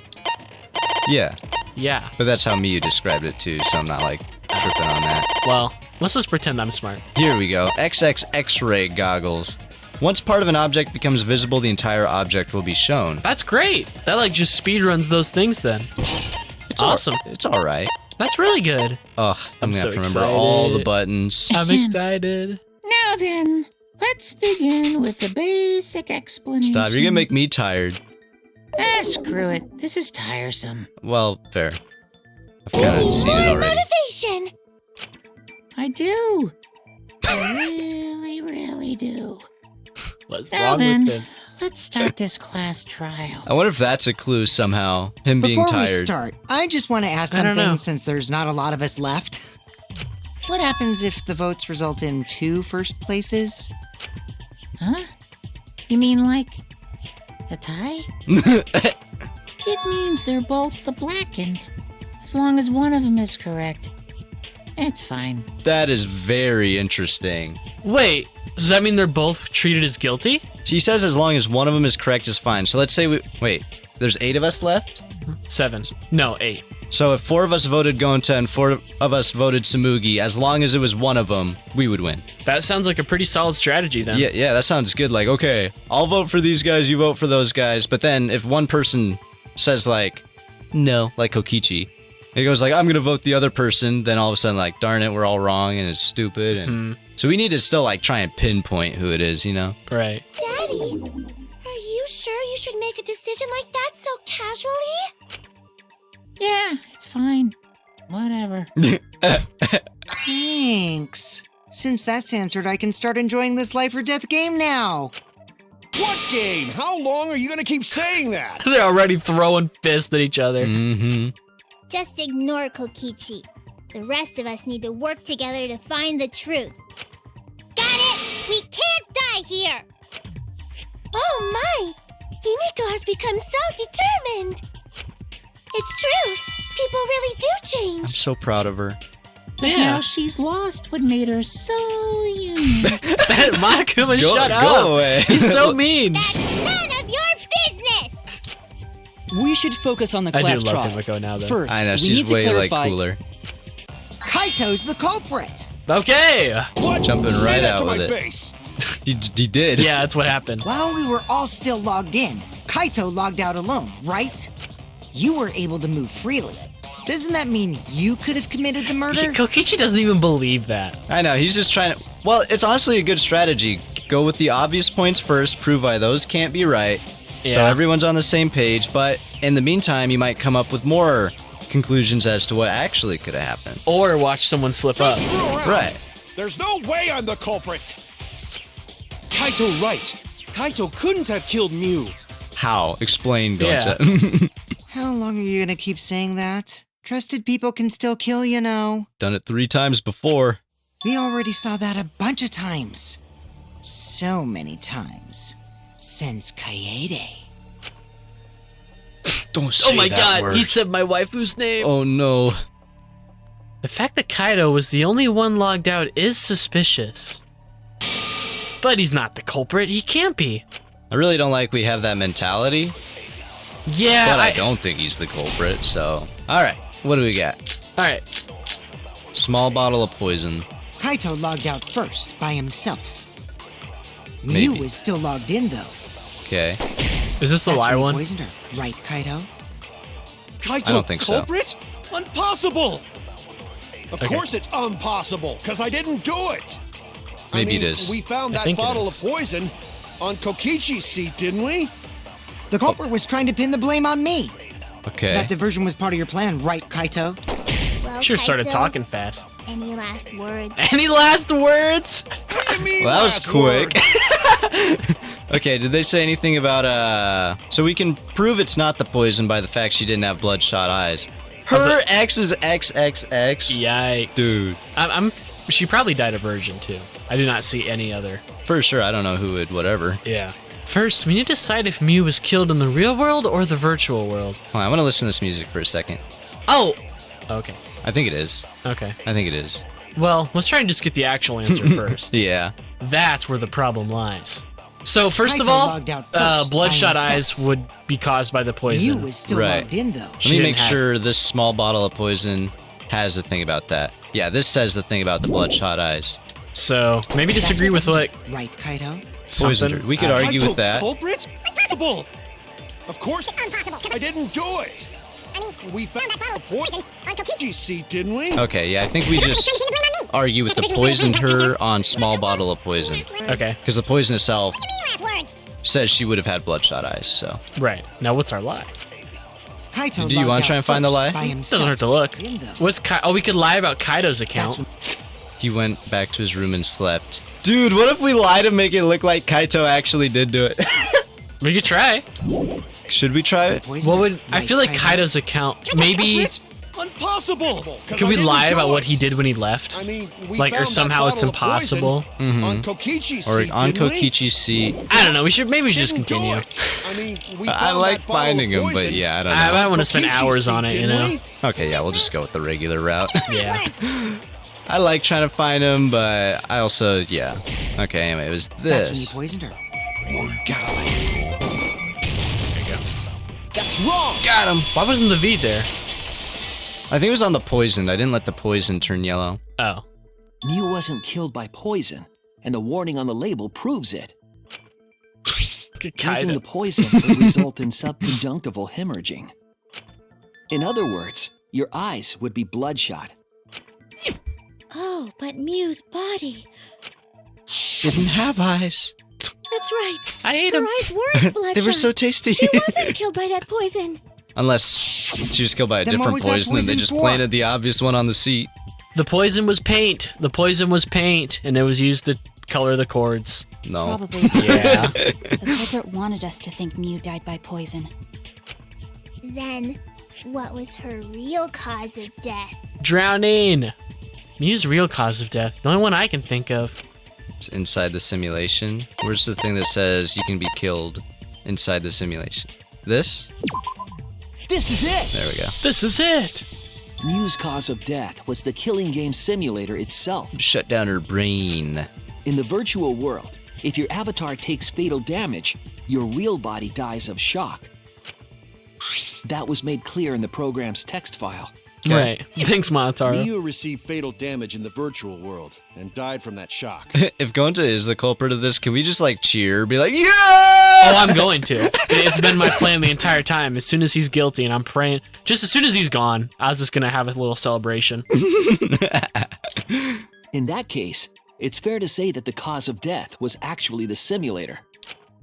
[SPEAKER 1] Yeah,
[SPEAKER 2] Yeah.
[SPEAKER 1] but that's how Miyu described it too, so I'm not like tripping on that.
[SPEAKER 2] Well, let's just pretend I'm smart.
[SPEAKER 1] Here we go. XX X-ray goggles. Once part of an object becomes visible, the entire object will be shown.
[SPEAKER 2] That's great. That like just speedruns those things then.
[SPEAKER 1] It's
[SPEAKER 2] Awesome.
[SPEAKER 1] It's all right.
[SPEAKER 2] That's really good.
[SPEAKER 1] Ugh, I'm gonna
[SPEAKER 2] so
[SPEAKER 1] have to remember all the
[SPEAKER 2] excited.
[SPEAKER 1] buttons.
[SPEAKER 2] I'm excited.
[SPEAKER 3] Now then, let's begin with the basic explanation.
[SPEAKER 1] Stop, you're gonna make me tired.
[SPEAKER 3] Screw it. This is tiresome.
[SPEAKER 1] Well, fair. I've kind of seen it already.
[SPEAKER 6] Motivation.
[SPEAKER 3] I do. I really do.
[SPEAKER 2] What's
[SPEAKER 3] Now
[SPEAKER 2] wrong
[SPEAKER 3] then,
[SPEAKER 2] with it?
[SPEAKER 3] let's start this class trial.
[SPEAKER 1] I wonder if that's a clue somehow. Him being
[SPEAKER 5] Before we
[SPEAKER 1] tired.
[SPEAKER 5] start, I just want to ask
[SPEAKER 2] I don't know.
[SPEAKER 5] something since there's not a lot of us left. What happens if the votes result in 2 first places?
[SPEAKER 3] Huh? You mean like a tie? It means they're both the blackened. As long as one of them is correct, it's fine.
[SPEAKER 1] That is very interesting.
[SPEAKER 2] Wait, does that mean they're both treated as guilty?
[SPEAKER 1] She says as long as one of them is correct is fine. So let's say wait, there's 8 of us left?
[SPEAKER 2] 7. No, 8.
[SPEAKER 1] So if 4 of us voted Gonta and 4 of us voted Samugi, as long as it was one of them, we would win.
[SPEAKER 2] That sounds like a pretty solid strategy then.
[SPEAKER 1] Yeah, that sounds good. Like, okay, I'll vote for these guys, you vote for those guys. But then if one person says like, no, like Kokichi, it goes like, I'm gonna vote the other person, then all of a sudden like, darn it, we're all wrong and it's stupid. And so we need to still like try and pinpoint who it is, you know?
[SPEAKER 2] Right.
[SPEAKER 6] Daddy, are you sure you should make a decision like that so casually?
[SPEAKER 3] Yeah, it's fine. Whatever.
[SPEAKER 5] Thanks. Since that's answered, I can start enjoying this life or death game now.
[SPEAKER 4] What game? How long are you gonna keep saying that?
[SPEAKER 2] They're already throwing fists at each other.
[SPEAKER 1] Mm-hmm.
[SPEAKER 6] Just ignore Kokichi. The rest of us need to work together to find the truth. Got it? We can't die here! Oh my! Himiko has become so determined! It's true! People really do
[SPEAKER 1] I'm
[SPEAKER 6] change!
[SPEAKER 1] so proud of her.
[SPEAKER 3] But
[SPEAKER 2] Yeah.
[SPEAKER 3] now she's lost what made her so unique.
[SPEAKER 2] Monokuma, shut up.
[SPEAKER 1] Go away.
[SPEAKER 2] He's so mean.
[SPEAKER 6] That's none of your business!
[SPEAKER 7] We should focus on the
[SPEAKER 2] I do
[SPEAKER 7] class
[SPEAKER 2] love
[SPEAKER 7] trial.
[SPEAKER 2] Himiko now, though.
[SPEAKER 7] First,
[SPEAKER 1] I know,
[SPEAKER 7] we
[SPEAKER 1] she's
[SPEAKER 7] need to
[SPEAKER 1] way like
[SPEAKER 7] clarify.
[SPEAKER 1] cooler.
[SPEAKER 5] Kaito's the culprit.
[SPEAKER 2] Okay.
[SPEAKER 4] What?
[SPEAKER 1] Jumping
[SPEAKER 4] Say
[SPEAKER 1] right
[SPEAKER 4] that
[SPEAKER 1] out
[SPEAKER 4] to
[SPEAKER 1] with
[SPEAKER 4] my
[SPEAKER 1] it.
[SPEAKER 4] face.
[SPEAKER 1] He did.
[SPEAKER 2] Yeah, that's what happened.
[SPEAKER 5] While we were all still logged in, Kaito logged out alone, right? You were able to move freely. Doesn't that mean you could have committed the murder?
[SPEAKER 2] Kokichi doesn't even believe that.
[SPEAKER 1] I know, he's just trying to... Well, it's honestly a good strategy. Go with the obvious points first, prove why those can't be right, so
[SPEAKER 2] Yeah.
[SPEAKER 1] everyone's on the same page, but in the meantime, you might come up with more conclusions as to what actually could have happened.
[SPEAKER 2] Or watch someone slip up.
[SPEAKER 4] Screw around.
[SPEAKER 1] Right.
[SPEAKER 4] There's no way I'm the culprit.
[SPEAKER 8] Kaito right. Kaito couldn't have killed Mew.
[SPEAKER 1] How? Explain,
[SPEAKER 2] Yeah.
[SPEAKER 1] Gonta.
[SPEAKER 5] How long are you gonna keep saying that? Trusted people can still kill, you know.
[SPEAKER 1] Done it 3 times before.
[SPEAKER 5] We already saw that a bunch of times. So many times. Since Kaede.
[SPEAKER 1] Don't say
[SPEAKER 2] Oh my
[SPEAKER 1] that
[SPEAKER 2] god,
[SPEAKER 1] word.
[SPEAKER 2] he said my waifu's name.
[SPEAKER 1] Oh no.
[SPEAKER 2] The fact that Kaido was the only one logged out is suspicious. But he's not the culprit. He can't be.
[SPEAKER 1] I really don't like we have that mentality,
[SPEAKER 2] Yeah,
[SPEAKER 1] but I don't think he's the culprit, so... Alright, what do we got?
[SPEAKER 2] Alright.
[SPEAKER 1] Small bottle of poison.
[SPEAKER 5] Kaito logged out first, by himself.
[SPEAKER 1] Maybe.
[SPEAKER 5] Mew was still logged in, though.
[SPEAKER 1] Okay.
[SPEAKER 2] Is this the
[SPEAKER 5] That's
[SPEAKER 2] Y
[SPEAKER 5] when he
[SPEAKER 2] one?
[SPEAKER 5] poisoned her, right, Kaito?
[SPEAKER 8] Kaito
[SPEAKER 1] don't think so.
[SPEAKER 8] culprit? Impossible!
[SPEAKER 4] Of
[SPEAKER 2] Okay.
[SPEAKER 4] course it's impossible, because I didn't do it.
[SPEAKER 1] Maybe
[SPEAKER 4] I mean,
[SPEAKER 1] it is.
[SPEAKER 4] We found
[SPEAKER 2] I
[SPEAKER 4] that
[SPEAKER 2] think it
[SPEAKER 4] bottle
[SPEAKER 2] is.
[SPEAKER 4] of poison on Kokichi's seat, didn't we?
[SPEAKER 5] The culprit was trying to pin the blame on me.
[SPEAKER 1] Okay.
[SPEAKER 5] That diversion was part of your plan, right, Kaito?
[SPEAKER 6] Well,
[SPEAKER 2] Sure started
[SPEAKER 6] Kaito,
[SPEAKER 2] talking fast.
[SPEAKER 6] Any last words?
[SPEAKER 2] Any last words?
[SPEAKER 4] What do you mean
[SPEAKER 1] Well, that was
[SPEAKER 4] last
[SPEAKER 1] quick.
[SPEAKER 4] words?
[SPEAKER 1] Okay, did they say anything about, so we can prove it's not the poison by the fact she didn't have bloodshot eyes. Her ex is XXX?
[SPEAKER 2] Yikes.
[SPEAKER 1] Dude.
[SPEAKER 2] She probably died a virgin, too. I do not see any other.
[SPEAKER 1] For sure, I don't know who would, whatever.
[SPEAKER 2] Yeah. First, we need to decide if Mew was killed in the real world or the virtual world.
[SPEAKER 1] Hold on, I want to listen to this music for a second.
[SPEAKER 2] Oh! Okay.
[SPEAKER 1] I think it is.
[SPEAKER 2] Okay.
[SPEAKER 1] I think it is.
[SPEAKER 2] Well, let's try and just get the actual answer first.
[SPEAKER 1] Yeah.
[SPEAKER 2] That's where the problem lies. So, first of
[SPEAKER 5] Kaito
[SPEAKER 2] all,
[SPEAKER 5] logged out first
[SPEAKER 2] bloodshot
[SPEAKER 5] by
[SPEAKER 2] eyes
[SPEAKER 5] himself.
[SPEAKER 2] would be caused by the
[SPEAKER 5] You
[SPEAKER 2] poison.
[SPEAKER 5] was still
[SPEAKER 1] Right.
[SPEAKER 5] logged in, though.
[SPEAKER 1] Let me make sure this small bottle of poison has the thing about that. Yeah, this says the thing about the bloodshot eyes.
[SPEAKER 2] So, maybe disagree with what
[SPEAKER 5] Right, Kaito?
[SPEAKER 1] Poisoned
[SPEAKER 2] something.
[SPEAKER 1] her. We could argue
[SPEAKER 8] Kaito
[SPEAKER 1] with that.
[SPEAKER 8] culprit? Impossible!
[SPEAKER 4] Of course, I didn't do it. We found that bottle of poison on Kokichi's seat, didn't we?
[SPEAKER 1] Okay, yeah, I think we just argue with the poisoned her on small bottle of poison.
[SPEAKER 2] Okay,
[SPEAKER 1] Because the poison itself says she would have had bloodshot eyes, so.
[SPEAKER 2] right. Now, what's our lie?
[SPEAKER 5] Kaito
[SPEAKER 1] Do you
[SPEAKER 5] logged
[SPEAKER 1] wanna
[SPEAKER 5] out
[SPEAKER 1] try and find the
[SPEAKER 5] first
[SPEAKER 1] lie?
[SPEAKER 5] by
[SPEAKER 1] It
[SPEAKER 5] himself.
[SPEAKER 2] Doesn't hurt to look.
[SPEAKER 5] In, though.
[SPEAKER 2] What's we could lie about Kaido's account.
[SPEAKER 1] He went back to his room and slept. Dude, what if we lie to make it look like Kaito actually did do it?
[SPEAKER 2] We could try.
[SPEAKER 1] Should we try it?
[SPEAKER 5] Poisoned
[SPEAKER 2] What
[SPEAKER 5] her?
[SPEAKER 2] would I
[SPEAKER 5] Right,
[SPEAKER 2] feel like
[SPEAKER 5] Kaito?
[SPEAKER 2] Kaido's account? Maybe
[SPEAKER 8] Impossible!
[SPEAKER 2] could we lie about what he did when he left?
[SPEAKER 4] I mean, we
[SPEAKER 2] Like, or
[SPEAKER 4] found that
[SPEAKER 2] somehow it's
[SPEAKER 4] bottle of poison
[SPEAKER 2] impossible.
[SPEAKER 4] on Kokichi's
[SPEAKER 1] Or
[SPEAKER 4] seat,
[SPEAKER 1] on
[SPEAKER 4] didn't we?
[SPEAKER 1] Kokichi's seat?
[SPEAKER 2] I don't know. Maybe we should just
[SPEAKER 4] Didn't do
[SPEAKER 2] continue.
[SPEAKER 4] it. I mean, we
[SPEAKER 1] I
[SPEAKER 4] found
[SPEAKER 1] like
[SPEAKER 4] that bottle of
[SPEAKER 1] finding him, but
[SPEAKER 4] poison
[SPEAKER 1] yeah, I don't
[SPEAKER 2] I
[SPEAKER 1] know.
[SPEAKER 2] might want to spend
[SPEAKER 4] Kokichi's
[SPEAKER 2] hours
[SPEAKER 4] seat,
[SPEAKER 2] on it, you
[SPEAKER 4] didn't
[SPEAKER 2] know?
[SPEAKER 4] we?
[SPEAKER 1] Okay, yeah, we'll just go with the regular route.
[SPEAKER 2] Yeah.
[SPEAKER 1] I like trying to find him, but I also, yeah. Okay, anyway, it was
[SPEAKER 5] That's when you
[SPEAKER 1] this.
[SPEAKER 5] poisoned her.
[SPEAKER 4] That's wrong.
[SPEAKER 1] Got him!
[SPEAKER 2] Why wasn't the V there?
[SPEAKER 1] I think it was on the poison. I didn't let the poison turn yellow.
[SPEAKER 2] Oh.
[SPEAKER 9] Mew wasn't killed by poison, and the warning on the label proves it. Drinking
[SPEAKER 2] Kaido.
[SPEAKER 9] the poison will result in subconjunctival hemorrhaging. In other words, your eyes would be bloodshot.
[SPEAKER 6] Oh, but Mew's body.
[SPEAKER 1] Didn't have eyes.
[SPEAKER 6] That's right.
[SPEAKER 2] I ate
[SPEAKER 6] Her
[SPEAKER 2] him.
[SPEAKER 6] eyes weren't bloodshot.
[SPEAKER 1] They were so tasty.
[SPEAKER 6] She wasn't killed by that poison.
[SPEAKER 1] Unless she was killed by a
[SPEAKER 5] Then what
[SPEAKER 1] different
[SPEAKER 5] was that
[SPEAKER 1] poison and they
[SPEAKER 5] poison
[SPEAKER 1] just
[SPEAKER 5] for?
[SPEAKER 1] planted the obvious one on the seat.
[SPEAKER 2] The poison was paint. The poison was paint, and it was used to color the cords.
[SPEAKER 1] No.
[SPEAKER 10] Probably did.
[SPEAKER 2] Yeah.
[SPEAKER 10] The culprit wanted us to think Mew died by poison.
[SPEAKER 6] Then, what was her real cause of death?
[SPEAKER 2] Drowning. Mew's real cause of death. The only one I can think of.
[SPEAKER 1] It's inside the simulation. Where's the thing that says you can be killed inside the simulation? This?
[SPEAKER 9] This is it!
[SPEAKER 1] There we go.
[SPEAKER 2] This is it.
[SPEAKER 9] Mew's cause of death was the killing game simulator itself.
[SPEAKER 1] Shut down her brain.
[SPEAKER 9] In the virtual world, if your avatar takes fatal damage, your real body dies of shock. That was made clear in the program's text file.
[SPEAKER 2] Right. Thanks, Monotaro.
[SPEAKER 4] Mew received fatal damage in the virtual world and died from that shock.
[SPEAKER 1] If Gonta is the culprit of this, can we just like cheer? Be like, yeah!
[SPEAKER 2] Oh, I'm going to. It's been my plan the entire time. As soon as he's guilty, and I'm praying, just as soon as he's gone, I was just gonna have a little celebration.
[SPEAKER 9] In that case, it's fair to say that the cause of death was actually the simulator.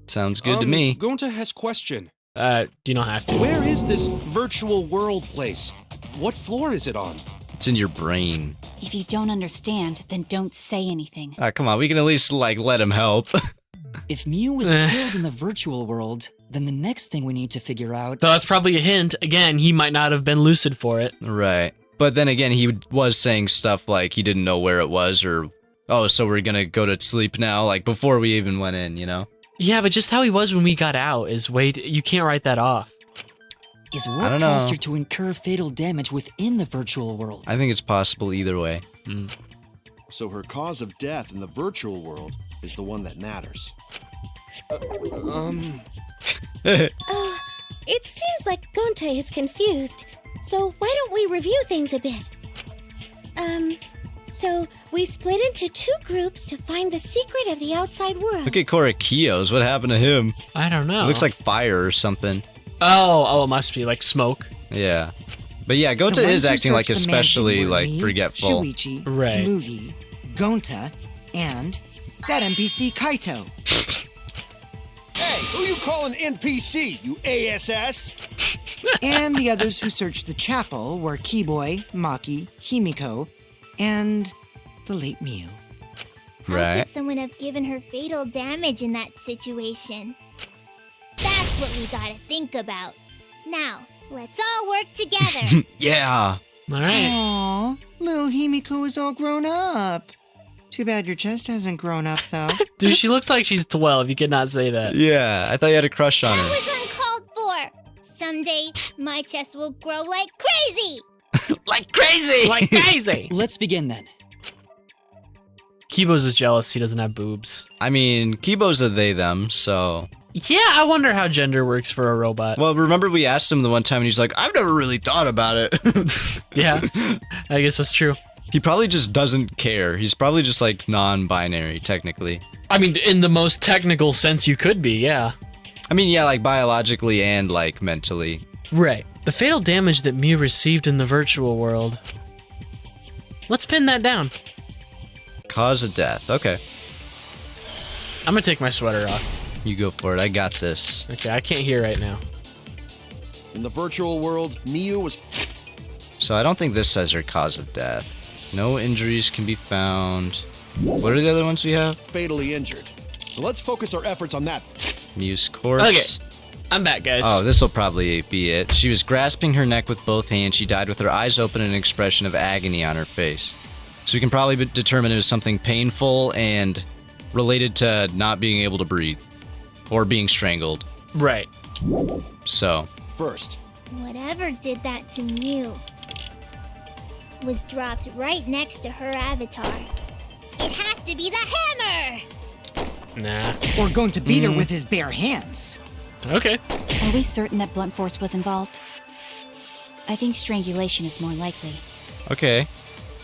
[SPEAKER 1] Sounds good to me.
[SPEAKER 8] Gonta has question.
[SPEAKER 2] You don't have to.
[SPEAKER 8] Where is this virtual world place? What floor is it on?
[SPEAKER 1] It's in your brain.
[SPEAKER 10] If you don't understand, then don't say anything.
[SPEAKER 1] Ah, come on, we can at least like let him help.
[SPEAKER 7] If Mew was killed in the virtual world, then the next thing we need to figure out...
[SPEAKER 2] Though that's probably a hint. Again, he might not have been lucid for it.
[SPEAKER 1] Right. But then again, he was saying stuff like he didn't know where it was, or, oh, so we're gonna go to sleep now, like before we even went in, you know?
[SPEAKER 2] Yeah, but just how he was when we got out is you can't write that off.
[SPEAKER 7] Is
[SPEAKER 1] I
[SPEAKER 7] what
[SPEAKER 1] don't know.
[SPEAKER 7] caused her to incur fatal damage within the virtual world?
[SPEAKER 1] I think it's possible either way.
[SPEAKER 4] So her cause of death in the virtual world is the one that matters.
[SPEAKER 6] Oh, it seems like Gonta is confused. So why don't we review things a bit? So we split into two groups to find the secret of the outside world.
[SPEAKER 1] Look at Korakios. What happened to him?
[SPEAKER 2] I don't know.
[SPEAKER 1] It looks like fire or something.
[SPEAKER 2] Oh, it must be like smoke.
[SPEAKER 1] Yeah. But yeah,
[SPEAKER 5] The
[SPEAKER 1] Gonta
[SPEAKER 5] ones
[SPEAKER 1] is
[SPEAKER 5] who
[SPEAKER 1] acting like
[SPEAKER 5] searched the mansion
[SPEAKER 1] especially
[SPEAKER 5] were
[SPEAKER 1] like
[SPEAKER 5] me,
[SPEAKER 1] forgetful.
[SPEAKER 5] Shuichi,
[SPEAKER 2] Right.
[SPEAKER 5] Smoogie, Gonta, and that NPC Kaito.
[SPEAKER 4] Hey, who you calling NPC, you ASS?
[SPEAKER 5] And the others who searched the chapel were Keyboy, Maki, Himiko, and the late Mew.
[SPEAKER 6] How
[SPEAKER 1] Right.
[SPEAKER 6] could someone have given her fatal damage in that situation? That's what we gotta think about. Now, let's all work together.
[SPEAKER 1] Yeah.
[SPEAKER 2] All right.
[SPEAKER 5] Aw, little Himiko is all grown up. Too bad your chest hasn't grown up, though.
[SPEAKER 2] Dude, she looks like she's 12. You cannot say that.
[SPEAKER 1] Yeah, I thought you had a crush on
[SPEAKER 6] That
[SPEAKER 1] her.
[SPEAKER 6] was uncalled for. Someday, my chest will grow like crazy.
[SPEAKER 1] Like crazy!
[SPEAKER 2] Like crazy.
[SPEAKER 7] Let's begin then.
[SPEAKER 2] Kibo's is jealous he doesn't have boobs.
[SPEAKER 1] I mean, Kibo's a they, them, so...
[SPEAKER 2] Yeah, I wonder how gender works for a robot.
[SPEAKER 1] Well, remember we asked him the one time and he's like, I've never really thought about it.
[SPEAKER 2] Yeah, I guess that's true.
[SPEAKER 1] He probably just doesn't care. He's probably just like non-binary, technically.
[SPEAKER 2] I mean, in the most technical sense you could be, yeah.
[SPEAKER 1] I mean, yeah, like biologically and like mentally.
[SPEAKER 2] Right. The fatal damage that Mew received in the virtual world. Let's pin that down.
[SPEAKER 1] Cause of death. Okay.
[SPEAKER 2] I'm gonna take my sweater off.
[SPEAKER 1] You go for it. I got this.
[SPEAKER 2] Okay, I can't hear right now.
[SPEAKER 4] In the virtual world, Miu was
[SPEAKER 1] So I don't think this says her cause of death. No injuries can be found. What are the other ones we have?
[SPEAKER 4] fatally injured. So let's focus our efforts on that.
[SPEAKER 1] Muse corpse.
[SPEAKER 2] Okay, I'm back, guys.
[SPEAKER 1] Oh, this will probably be it. She was grasping her neck with both hands. She died with her eyes open and an expression of agony on her face. So we can probably determine it was something painful and related to not being able to breathe or being strangled.
[SPEAKER 2] Right.
[SPEAKER 1] So,
[SPEAKER 4] First,
[SPEAKER 6] Whatever did that to Mew was dropped right next to her avatar. It has to be the hammer!
[SPEAKER 2] Nah.
[SPEAKER 5] Or going to beat her with his bare hands.
[SPEAKER 2] Okay.
[SPEAKER 10] Are we certain that blunt force was involved? I think strangulation is more likely.
[SPEAKER 1] okay.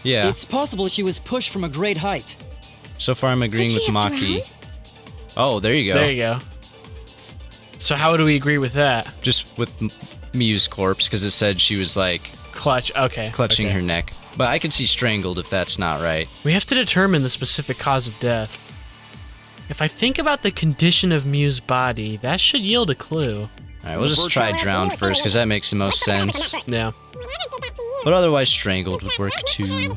[SPEAKER 1] Yeah.
[SPEAKER 7] It's possible she was pushed from a great height.
[SPEAKER 1] So far I'm agreeing
[SPEAKER 10] Could
[SPEAKER 1] with
[SPEAKER 10] she have
[SPEAKER 1] Maki.
[SPEAKER 10] drowned?
[SPEAKER 1] Oh, there you go.
[SPEAKER 2] There you go. So how do we agree with that?
[SPEAKER 1] Just with Miu's corpse, because it said she was like
[SPEAKER 2] Clutch. Okay.
[SPEAKER 1] clutching
[SPEAKER 2] okay.
[SPEAKER 1] her neck. But I could see strangled if that's not right.
[SPEAKER 2] We have to determine the specific cause of death. If I think about the condition of Mew's body, that should yield a clue.
[SPEAKER 1] Alright, we'll just try drown first, because that makes the most sense.
[SPEAKER 2] Yeah.
[SPEAKER 1] But otherwise, strangled would work too.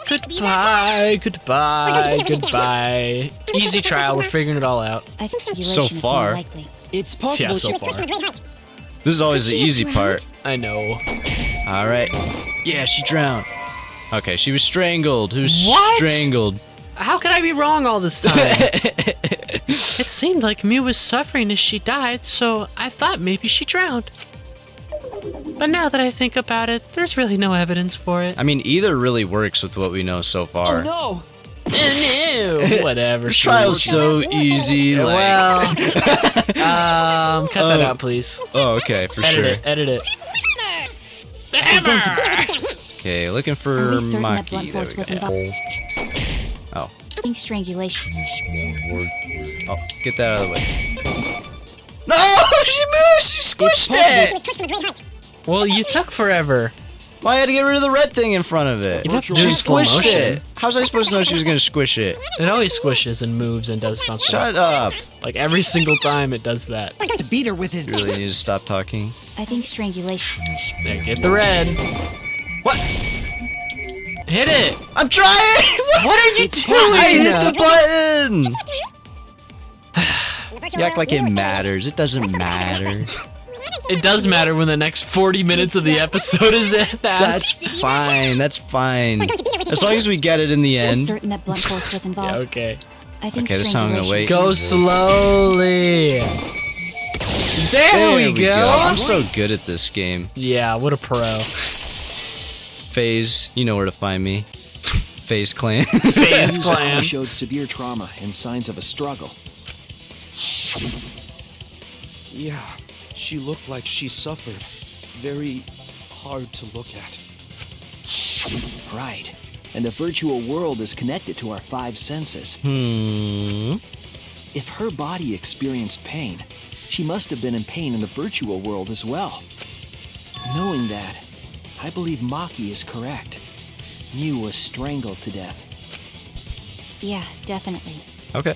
[SPEAKER 2] Goodbye, goodbye, goodbye. Easy trial, we're figuring it all out.
[SPEAKER 10] I think strangulation
[SPEAKER 1] So
[SPEAKER 10] is more
[SPEAKER 1] far.
[SPEAKER 10] likely.
[SPEAKER 7] It's possible
[SPEAKER 2] Yeah,
[SPEAKER 7] she
[SPEAKER 2] so far.
[SPEAKER 1] This is always
[SPEAKER 10] Could
[SPEAKER 1] the
[SPEAKER 10] she have
[SPEAKER 1] easy
[SPEAKER 10] drowned?
[SPEAKER 1] part.
[SPEAKER 2] I know.
[SPEAKER 1] Alright. Yeah, she drowned. Okay, she was strangled. Who was
[SPEAKER 2] What?
[SPEAKER 1] strangled?
[SPEAKER 2] How could I be wrong all this time? It seemed like Mew was suffering as she died, so I thought maybe she drowned. But now that I think about it, there's really no evidence for it.
[SPEAKER 1] I mean, either really works with what we know so far.
[SPEAKER 7] Oh
[SPEAKER 2] No, whatever.
[SPEAKER 1] This trial's so easy. Like,
[SPEAKER 2] Well, cut that out, please.
[SPEAKER 1] oh, okay, for sure.
[SPEAKER 2] Edit it. The hammer!
[SPEAKER 1] Okay, looking
[SPEAKER 10] Are
[SPEAKER 1] for
[SPEAKER 10] we certain that
[SPEAKER 1] Maki.
[SPEAKER 10] blunt
[SPEAKER 1] There
[SPEAKER 10] force
[SPEAKER 1] we
[SPEAKER 10] was
[SPEAKER 1] go.
[SPEAKER 10] involved?
[SPEAKER 1] Oh,
[SPEAKER 10] I think strangulation.
[SPEAKER 1] oh, get that out of the way. No, she moved. She squished it.
[SPEAKER 2] Well, you took forever.
[SPEAKER 1] Well, I had to get rid of the red thing in front of it.
[SPEAKER 2] You have to
[SPEAKER 1] She
[SPEAKER 2] do slow
[SPEAKER 1] squished
[SPEAKER 2] motion.
[SPEAKER 1] it. How was I supposed to know she was gonna squish it?
[SPEAKER 2] It always squishes and moves and does something.
[SPEAKER 1] Shut up.
[SPEAKER 2] Like every single time it does that.
[SPEAKER 5] To beat her with his...
[SPEAKER 1] You really need to stop talking.
[SPEAKER 10] I think strangulation.
[SPEAKER 2] There, get the red.
[SPEAKER 1] What?
[SPEAKER 2] Hit it!
[SPEAKER 1] I'm trying.
[SPEAKER 2] What are you
[SPEAKER 1] I
[SPEAKER 2] doing?
[SPEAKER 1] hit the button. You act like it matters. It doesn't matter.
[SPEAKER 2] It does matter when the next 40 minutes of the episode is at that.
[SPEAKER 1] That's fine. That's fine. As long as we get it in the
[SPEAKER 10] Are we
[SPEAKER 1] end.
[SPEAKER 10] certain that blunt force was
[SPEAKER 2] Yeah,
[SPEAKER 10] involved?
[SPEAKER 2] okay.
[SPEAKER 10] I think
[SPEAKER 1] Okay, this time I'm gonna
[SPEAKER 10] strangulation.
[SPEAKER 1] wait.
[SPEAKER 2] Go slowly. There we go.
[SPEAKER 1] I'm so good at this game.
[SPEAKER 2] Yeah, what a pro.
[SPEAKER 1] FaZe, you know where to find me. FaZe Clan.
[SPEAKER 2] FaZe
[SPEAKER 9] Miu's
[SPEAKER 2] Clan.
[SPEAKER 9] eye showed severe trauma and signs of a struggle.
[SPEAKER 8] Yeah, she looked like she suffered. Very hard to look at.
[SPEAKER 9] Right. And the virtual world is connected to our 5 senses. If her body experienced pain, she must have been in pain in the virtual world as well. Knowing that, I believe Maki is correct. Mew was strangled to death.
[SPEAKER 10] Yeah, definitely.
[SPEAKER 1] Okay.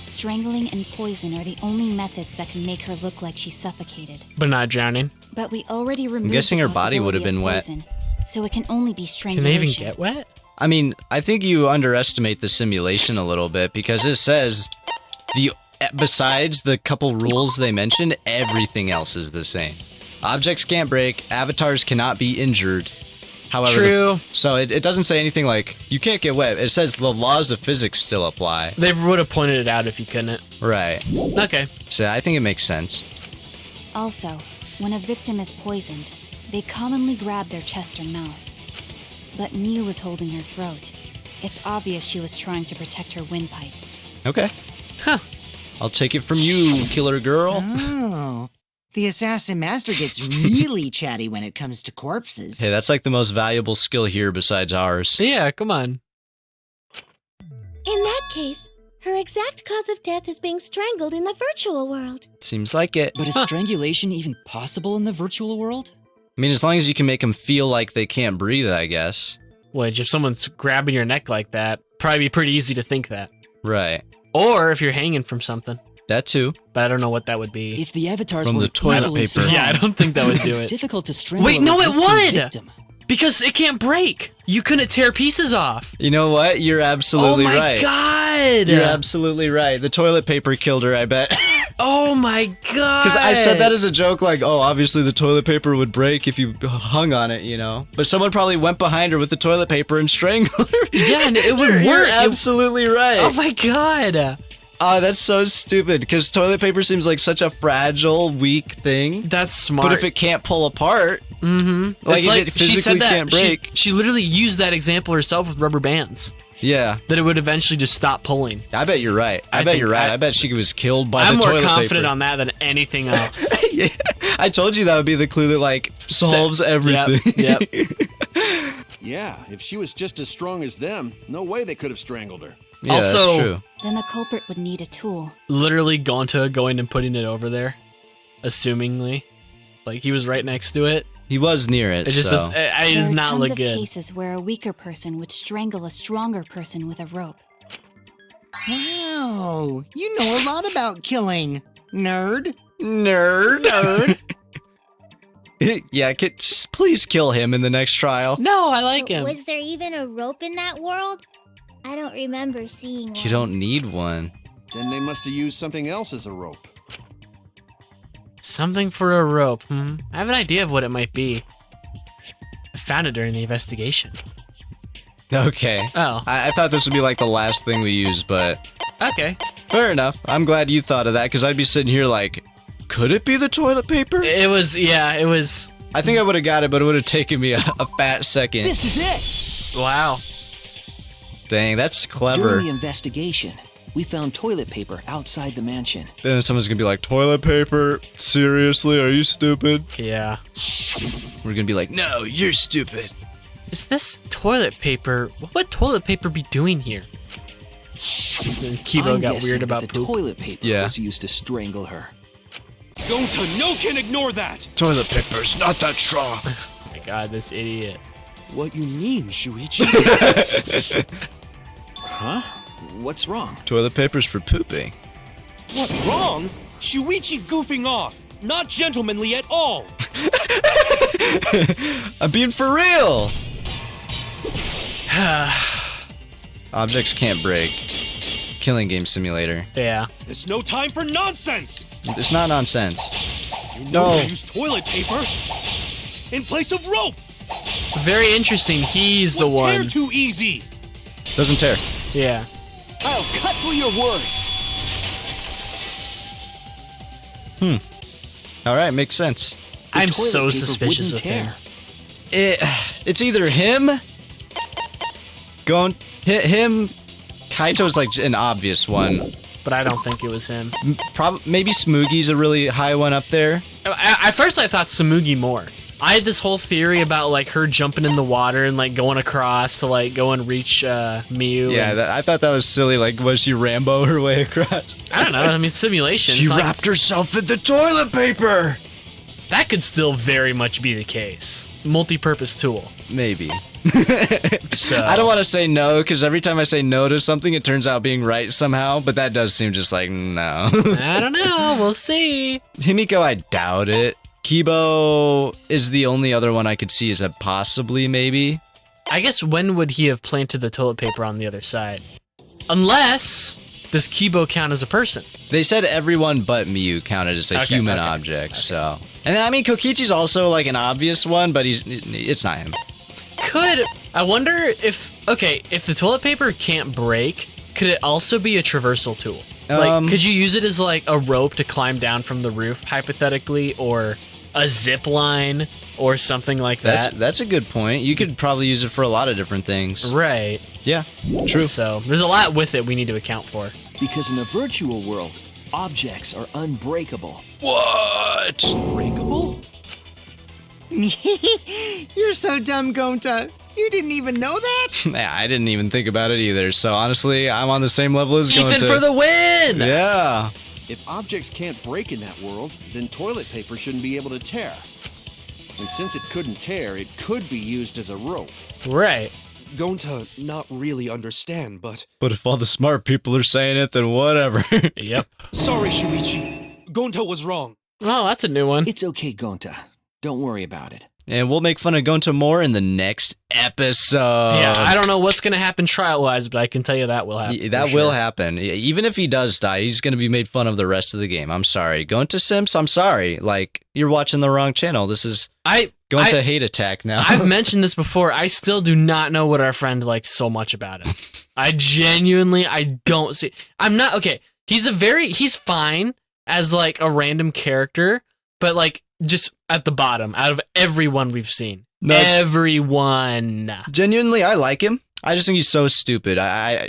[SPEAKER 10] Strangling and poison are the only methods that can make her look like she suffocated.
[SPEAKER 2] But not drowning.
[SPEAKER 10] But we already removed
[SPEAKER 1] guessing
[SPEAKER 10] the
[SPEAKER 1] her body would have
[SPEAKER 10] possibility
[SPEAKER 1] been
[SPEAKER 10] of
[SPEAKER 1] wet.
[SPEAKER 10] poison, so it can only be
[SPEAKER 2] Can
[SPEAKER 10] strangulation.
[SPEAKER 2] they even get wet?
[SPEAKER 1] I mean, I think you underestimate the simulation a little bit because it says besides the couple rules they mentioned, everything else is the same. Objects can't break, avatars cannot be injured. However,
[SPEAKER 2] True.
[SPEAKER 1] So it doesn't say anything like, you can't get wet. It says the laws of physics still apply.
[SPEAKER 2] They would have pointed it out if you couldn't.
[SPEAKER 1] Right.
[SPEAKER 2] Okay.
[SPEAKER 1] So I think it makes sense.
[SPEAKER 10] Also, when a victim is poisoned, they commonly grab their chest or mouth. But Miu was holding her throat. It's obvious she was trying to protect her windpipe.
[SPEAKER 1] Okay.
[SPEAKER 2] Huh.
[SPEAKER 1] I'll take it from you, killer girl.
[SPEAKER 5] Oh. The assassin master gets really chatty when it comes to corpses.
[SPEAKER 1] Hey, that's like the most valuable skill here besides ours.
[SPEAKER 2] Yeah, come on.
[SPEAKER 6] In that case, her exact cause of death is being strangled in the virtual world.
[SPEAKER 1] Seems like it.
[SPEAKER 7] But is strangulation even possible in the virtual world?
[SPEAKER 1] I mean, as long as you can make them feel like they can't breathe, I guess.
[SPEAKER 2] Which, if someone's grabbing your neck like that, probably be pretty easy to think that.
[SPEAKER 1] Right.
[SPEAKER 2] Or if you're hanging from something.
[SPEAKER 1] That too.
[SPEAKER 2] But I don't know what that would be.
[SPEAKER 7] If the avatars
[SPEAKER 1] From
[SPEAKER 7] were
[SPEAKER 1] the toilet
[SPEAKER 7] equally
[SPEAKER 1] paper.
[SPEAKER 7] strong,
[SPEAKER 2] Yeah, I don't think that would do it.
[SPEAKER 7] difficult to strangle
[SPEAKER 2] Wait,
[SPEAKER 7] a
[SPEAKER 2] no, it
[SPEAKER 7] resistant
[SPEAKER 2] would!
[SPEAKER 7] victim.
[SPEAKER 2] Because it can't break. You couldn't tear pieces off.
[SPEAKER 1] You know what? You're absolutely
[SPEAKER 2] oh my
[SPEAKER 1] right.
[SPEAKER 2] god!
[SPEAKER 1] You're absolutely right. The toilet paper killed her, I bet.
[SPEAKER 2] Oh my god!
[SPEAKER 1] Because I said that as a joke, like, oh, obviously the toilet paper would break if you hung on it, you know? But someone probably went behind her with the toilet paper and strangled her.
[SPEAKER 2] Yeah, and it would
[SPEAKER 1] You're
[SPEAKER 2] work.
[SPEAKER 1] absolutely right.
[SPEAKER 2] Oh my god!
[SPEAKER 1] Oh, that's so stupid, because toilet paper seems like such a fragile, weak thing.
[SPEAKER 2] That's smart.
[SPEAKER 1] But if it can't pull apart, like
[SPEAKER 2] It's
[SPEAKER 1] if it
[SPEAKER 2] she
[SPEAKER 1] physically
[SPEAKER 2] said that
[SPEAKER 1] can't break.
[SPEAKER 2] She literally used that example herself with rubber bands.
[SPEAKER 1] Yeah.
[SPEAKER 2] That it would eventually just stop pulling.
[SPEAKER 1] I bet you're right. I bet
[SPEAKER 2] think
[SPEAKER 1] you're right. I bet she was killed by
[SPEAKER 2] I'm
[SPEAKER 1] the
[SPEAKER 2] more
[SPEAKER 1] toilet
[SPEAKER 2] confident
[SPEAKER 1] paper.
[SPEAKER 2] on that than anything else.
[SPEAKER 1] Yeah. I told you that would be the clue that, like, solves everything.
[SPEAKER 2] Yep.
[SPEAKER 4] Yeah, if she was just as strong as them, no way they could have strangled her.
[SPEAKER 1] Yeah,
[SPEAKER 2] Also-
[SPEAKER 1] that's true.
[SPEAKER 10] Then the culprit would need a tool.
[SPEAKER 2] Literally Gonta going and putting it over there, assumingly. Like, he was right next to it.
[SPEAKER 1] He was near it,
[SPEAKER 2] It just
[SPEAKER 1] so.
[SPEAKER 2] does, it
[SPEAKER 10] There
[SPEAKER 2] does
[SPEAKER 10] are
[SPEAKER 2] not
[SPEAKER 10] tons
[SPEAKER 2] look
[SPEAKER 10] of
[SPEAKER 2] good.
[SPEAKER 10] cases where a weaker person would strangle a stronger person with a rope.
[SPEAKER 5] Wow, you know a lot about killing, nerd.
[SPEAKER 1] Nerd. Yeah, just please kill him in the next trial.
[SPEAKER 2] No, I like him.
[SPEAKER 6] Was there even a rope in that world? I don't remember seeing one.
[SPEAKER 1] You don't need one.
[SPEAKER 4] Then they must have used something else as a rope.
[SPEAKER 2] Something for a rope. I have an idea of what it might be. I found it during the investigation.
[SPEAKER 1] Okay.
[SPEAKER 2] Oh.
[SPEAKER 1] I thought this would be like the last thing we used, but
[SPEAKER 2] Okay.
[SPEAKER 1] fair enough. I'm glad you thought of that, because I'd be sitting here like, could it be the toilet paper?
[SPEAKER 2] It was, yeah, it was.
[SPEAKER 1] I think I would have got it, but it would have taken me a fat second.
[SPEAKER 8] This is it!
[SPEAKER 2] Wow.
[SPEAKER 1] Dang, that's clever.
[SPEAKER 9] During the investigation, we found toilet paper outside the mansion.
[SPEAKER 1] Then someone's gonna be like, toilet paper? Seriously? Are you stupid?
[SPEAKER 2] Yeah.
[SPEAKER 1] We're gonna be like, no, you're stupid.
[SPEAKER 2] Is this toilet paper? What would toilet paper be doing here? Then Kibo
[SPEAKER 9] I'm
[SPEAKER 2] got
[SPEAKER 9] guessing
[SPEAKER 2] weird
[SPEAKER 9] that
[SPEAKER 2] about
[SPEAKER 9] the
[SPEAKER 2] poop.
[SPEAKER 9] toilet paper
[SPEAKER 1] Yeah.
[SPEAKER 9] was used to strangle her.
[SPEAKER 8] Gonta, no can ignore that!
[SPEAKER 1] Toilet paper's not that strong.
[SPEAKER 2] Oh my god, this idiot.
[SPEAKER 8] What you mean, Shuichi?
[SPEAKER 9] Huh? What's wrong?
[SPEAKER 1] Toilet paper's for pooping.
[SPEAKER 8] What, wrong? Shuichi goofing off! Not gentlemanly at all!
[SPEAKER 1] I'm being for real. Objects can't break. Killing game simulator.
[SPEAKER 2] Yeah.
[SPEAKER 8] It's no time for nonsense!
[SPEAKER 1] It's not nonsense.
[SPEAKER 8] You know
[SPEAKER 1] No.
[SPEAKER 8] to use toilet paper in place of rope!
[SPEAKER 2] Very interesting. He's the
[SPEAKER 8] Would tear
[SPEAKER 2] one.
[SPEAKER 8] too easy!
[SPEAKER 1] Doesn't tear.
[SPEAKER 2] Yeah.
[SPEAKER 9] I'll cut through your words!
[SPEAKER 1] All right, makes sense.
[SPEAKER 2] I'm
[SPEAKER 9] toilet
[SPEAKER 2] so
[SPEAKER 9] paper
[SPEAKER 2] suspicious of
[SPEAKER 9] wouldn't
[SPEAKER 2] him.
[SPEAKER 9] tear.
[SPEAKER 1] It's either him. Going hit him. Kaito's like an obvious one.
[SPEAKER 2] But I don't think it was him.
[SPEAKER 1] Maybe Smoogy's a really high one up there.
[SPEAKER 2] At first, I thought Samugi more. I had this whole theory about like her jumping in the water and like going across to like go and reach Miu.
[SPEAKER 1] Yeah,
[SPEAKER 2] and-
[SPEAKER 1] I thought that was silly. Like, was she Rambo her way across?
[SPEAKER 2] I don't know. I mean, simulation.
[SPEAKER 1] She
[SPEAKER 2] It's like,
[SPEAKER 1] wrapped herself in the toilet paper.
[SPEAKER 2] that could still very much be the case. Multi-purpose tool.
[SPEAKER 1] Maybe.
[SPEAKER 2] So
[SPEAKER 1] I don't want to say no, because every time I say no to something, it turns out being right somehow. But that does seem just like, no.
[SPEAKER 2] I don't know. We'll see.
[SPEAKER 1] Himiko, I doubt it. Kibo is the only other one I could see as a possibly maybe.
[SPEAKER 2] I guess when would he have planted the toilet paper on the other side? Unless, does Kibo count as a person?
[SPEAKER 1] They said everyone but Miu counted as a human object, so. And then, I mean, Kokichi's also like an obvious one, but it's not him.
[SPEAKER 2] I wonder if the toilet paper can't break, could it also be a traversal tool? Like, could you use it as like a rope to climb down from the roof, hypothetically, or a zip line, or something like that?
[SPEAKER 1] That's a good point. You could probably use it for a lot of different things.
[SPEAKER 2] Right.
[SPEAKER 1] Yeah, true.
[SPEAKER 2] So, there's a lot with it we need to account for.
[SPEAKER 9] Because in a virtual world, objects are unbreakable.
[SPEAKER 1] What?
[SPEAKER 8] Unbreakable?
[SPEAKER 5] You're so dumb, Gonta. You didn't even know that?
[SPEAKER 1] Yeah, I didn't even think about it either. So honestly, I'm on the same level as
[SPEAKER 2] Ethan for the win!
[SPEAKER 1] Yeah.
[SPEAKER 4] If objects can't break in that world, then toilet paper shouldn't be able to tear. And since it couldn't tear, it could be used as a rope.
[SPEAKER 2] Right.
[SPEAKER 8] Gonta not really understand, but...
[SPEAKER 1] But if all the smart people are saying it, then whatever.
[SPEAKER 2] Yep.
[SPEAKER 8] Sorry, Shuichi. Gonta was wrong.
[SPEAKER 2] Oh, that's a new one.
[SPEAKER 9] It's okay, Gonta. Don't worry about it.
[SPEAKER 1] And we'll make fun of Gonta more in the next episode.
[SPEAKER 2] Yeah, I don't know what's going to happen trial-wise, but I can tell you that will happen.
[SPEAKER 1] That will happen. Even if he does die, he's going to be made fun of the rest of the game. I'm sorry. Gonta Simps, I'm sorry. Like, you're watching the wrong channel. This is Gonta Hate Attack now.
[SPEAKER 2] I've mentioned this before. I still do not know what our friend likes so much about him. I don't see... I'm not... Okay, he's fine as, like, a random character, but, like, just at the bottom, out of everyone we've seen. No, everyone.
[SPEAKER 1] Genuinely, I like him. I just think he's so stupid.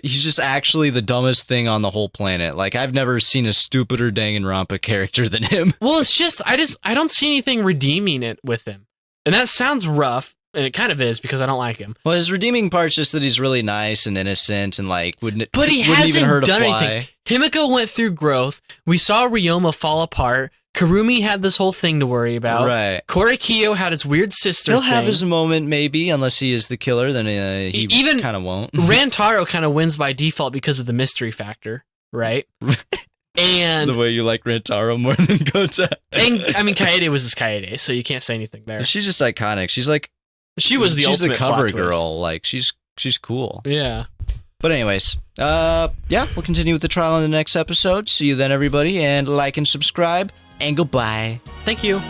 [SPEAKER 1] He's just actually the dumbest thing on the whole planet. Like, I've never seen a stupider Danganronpa character than him.
[SPEAKER 2] Well, it's just, I don't see anything redeeming it with him. And that sounds rough, and it kind of is because I don't like him.
[SPEAKER 1] Well, his redeeming part's just that he's really nice and innocent and, like, wouldn't
[SPEAKER 2] hasn't
[SPEAKER 1] even hurt
[SPEAKER 2] done
[SPEAKER 1] a fly.
[SPEAKER 2] Anything. Himiko went through growth. We saw Ryoma fall apart. Karumi had this whole thing to worry about.
[SPEAKER 1] Right.
[SPEAKER 2] Korekiyo had his weird sister
[SPEAKER 1] He'll
[SPEAKER 2] thing.
[SPEAKER 1] have his moment, maybe, unless he is the killer, then he
[SPEAKER 2] even
[SPEAKER 1] kind of won't.
[SPEAKER 2] Rantaro kind of wins by default because of the mystery factor, right? And
[SPEAKER 1] the way you like Rantaro more than Gonta.
[SPEAKER 2] And, I mean, Kaede was his Kaede, so you can't say anything there.
[SPEAKER 1] She's just iconic. She's like...
[SPEAKER 2] She's the
[SPEAKER 1] cover
[SPEAKER 2] plot
[SPEAKER 1] girl.
[SPEAKER 2] twist.
[SPEAKER 1] Like, she's cool.
[SPEAKER 2] Yeah.
[SPEAKER 1] But anyways, yeah, we'll continue with the trial in the next episode. See you then, everybody, and like and subscribe, and goodbye.
[SPEAKER 2] Thank you.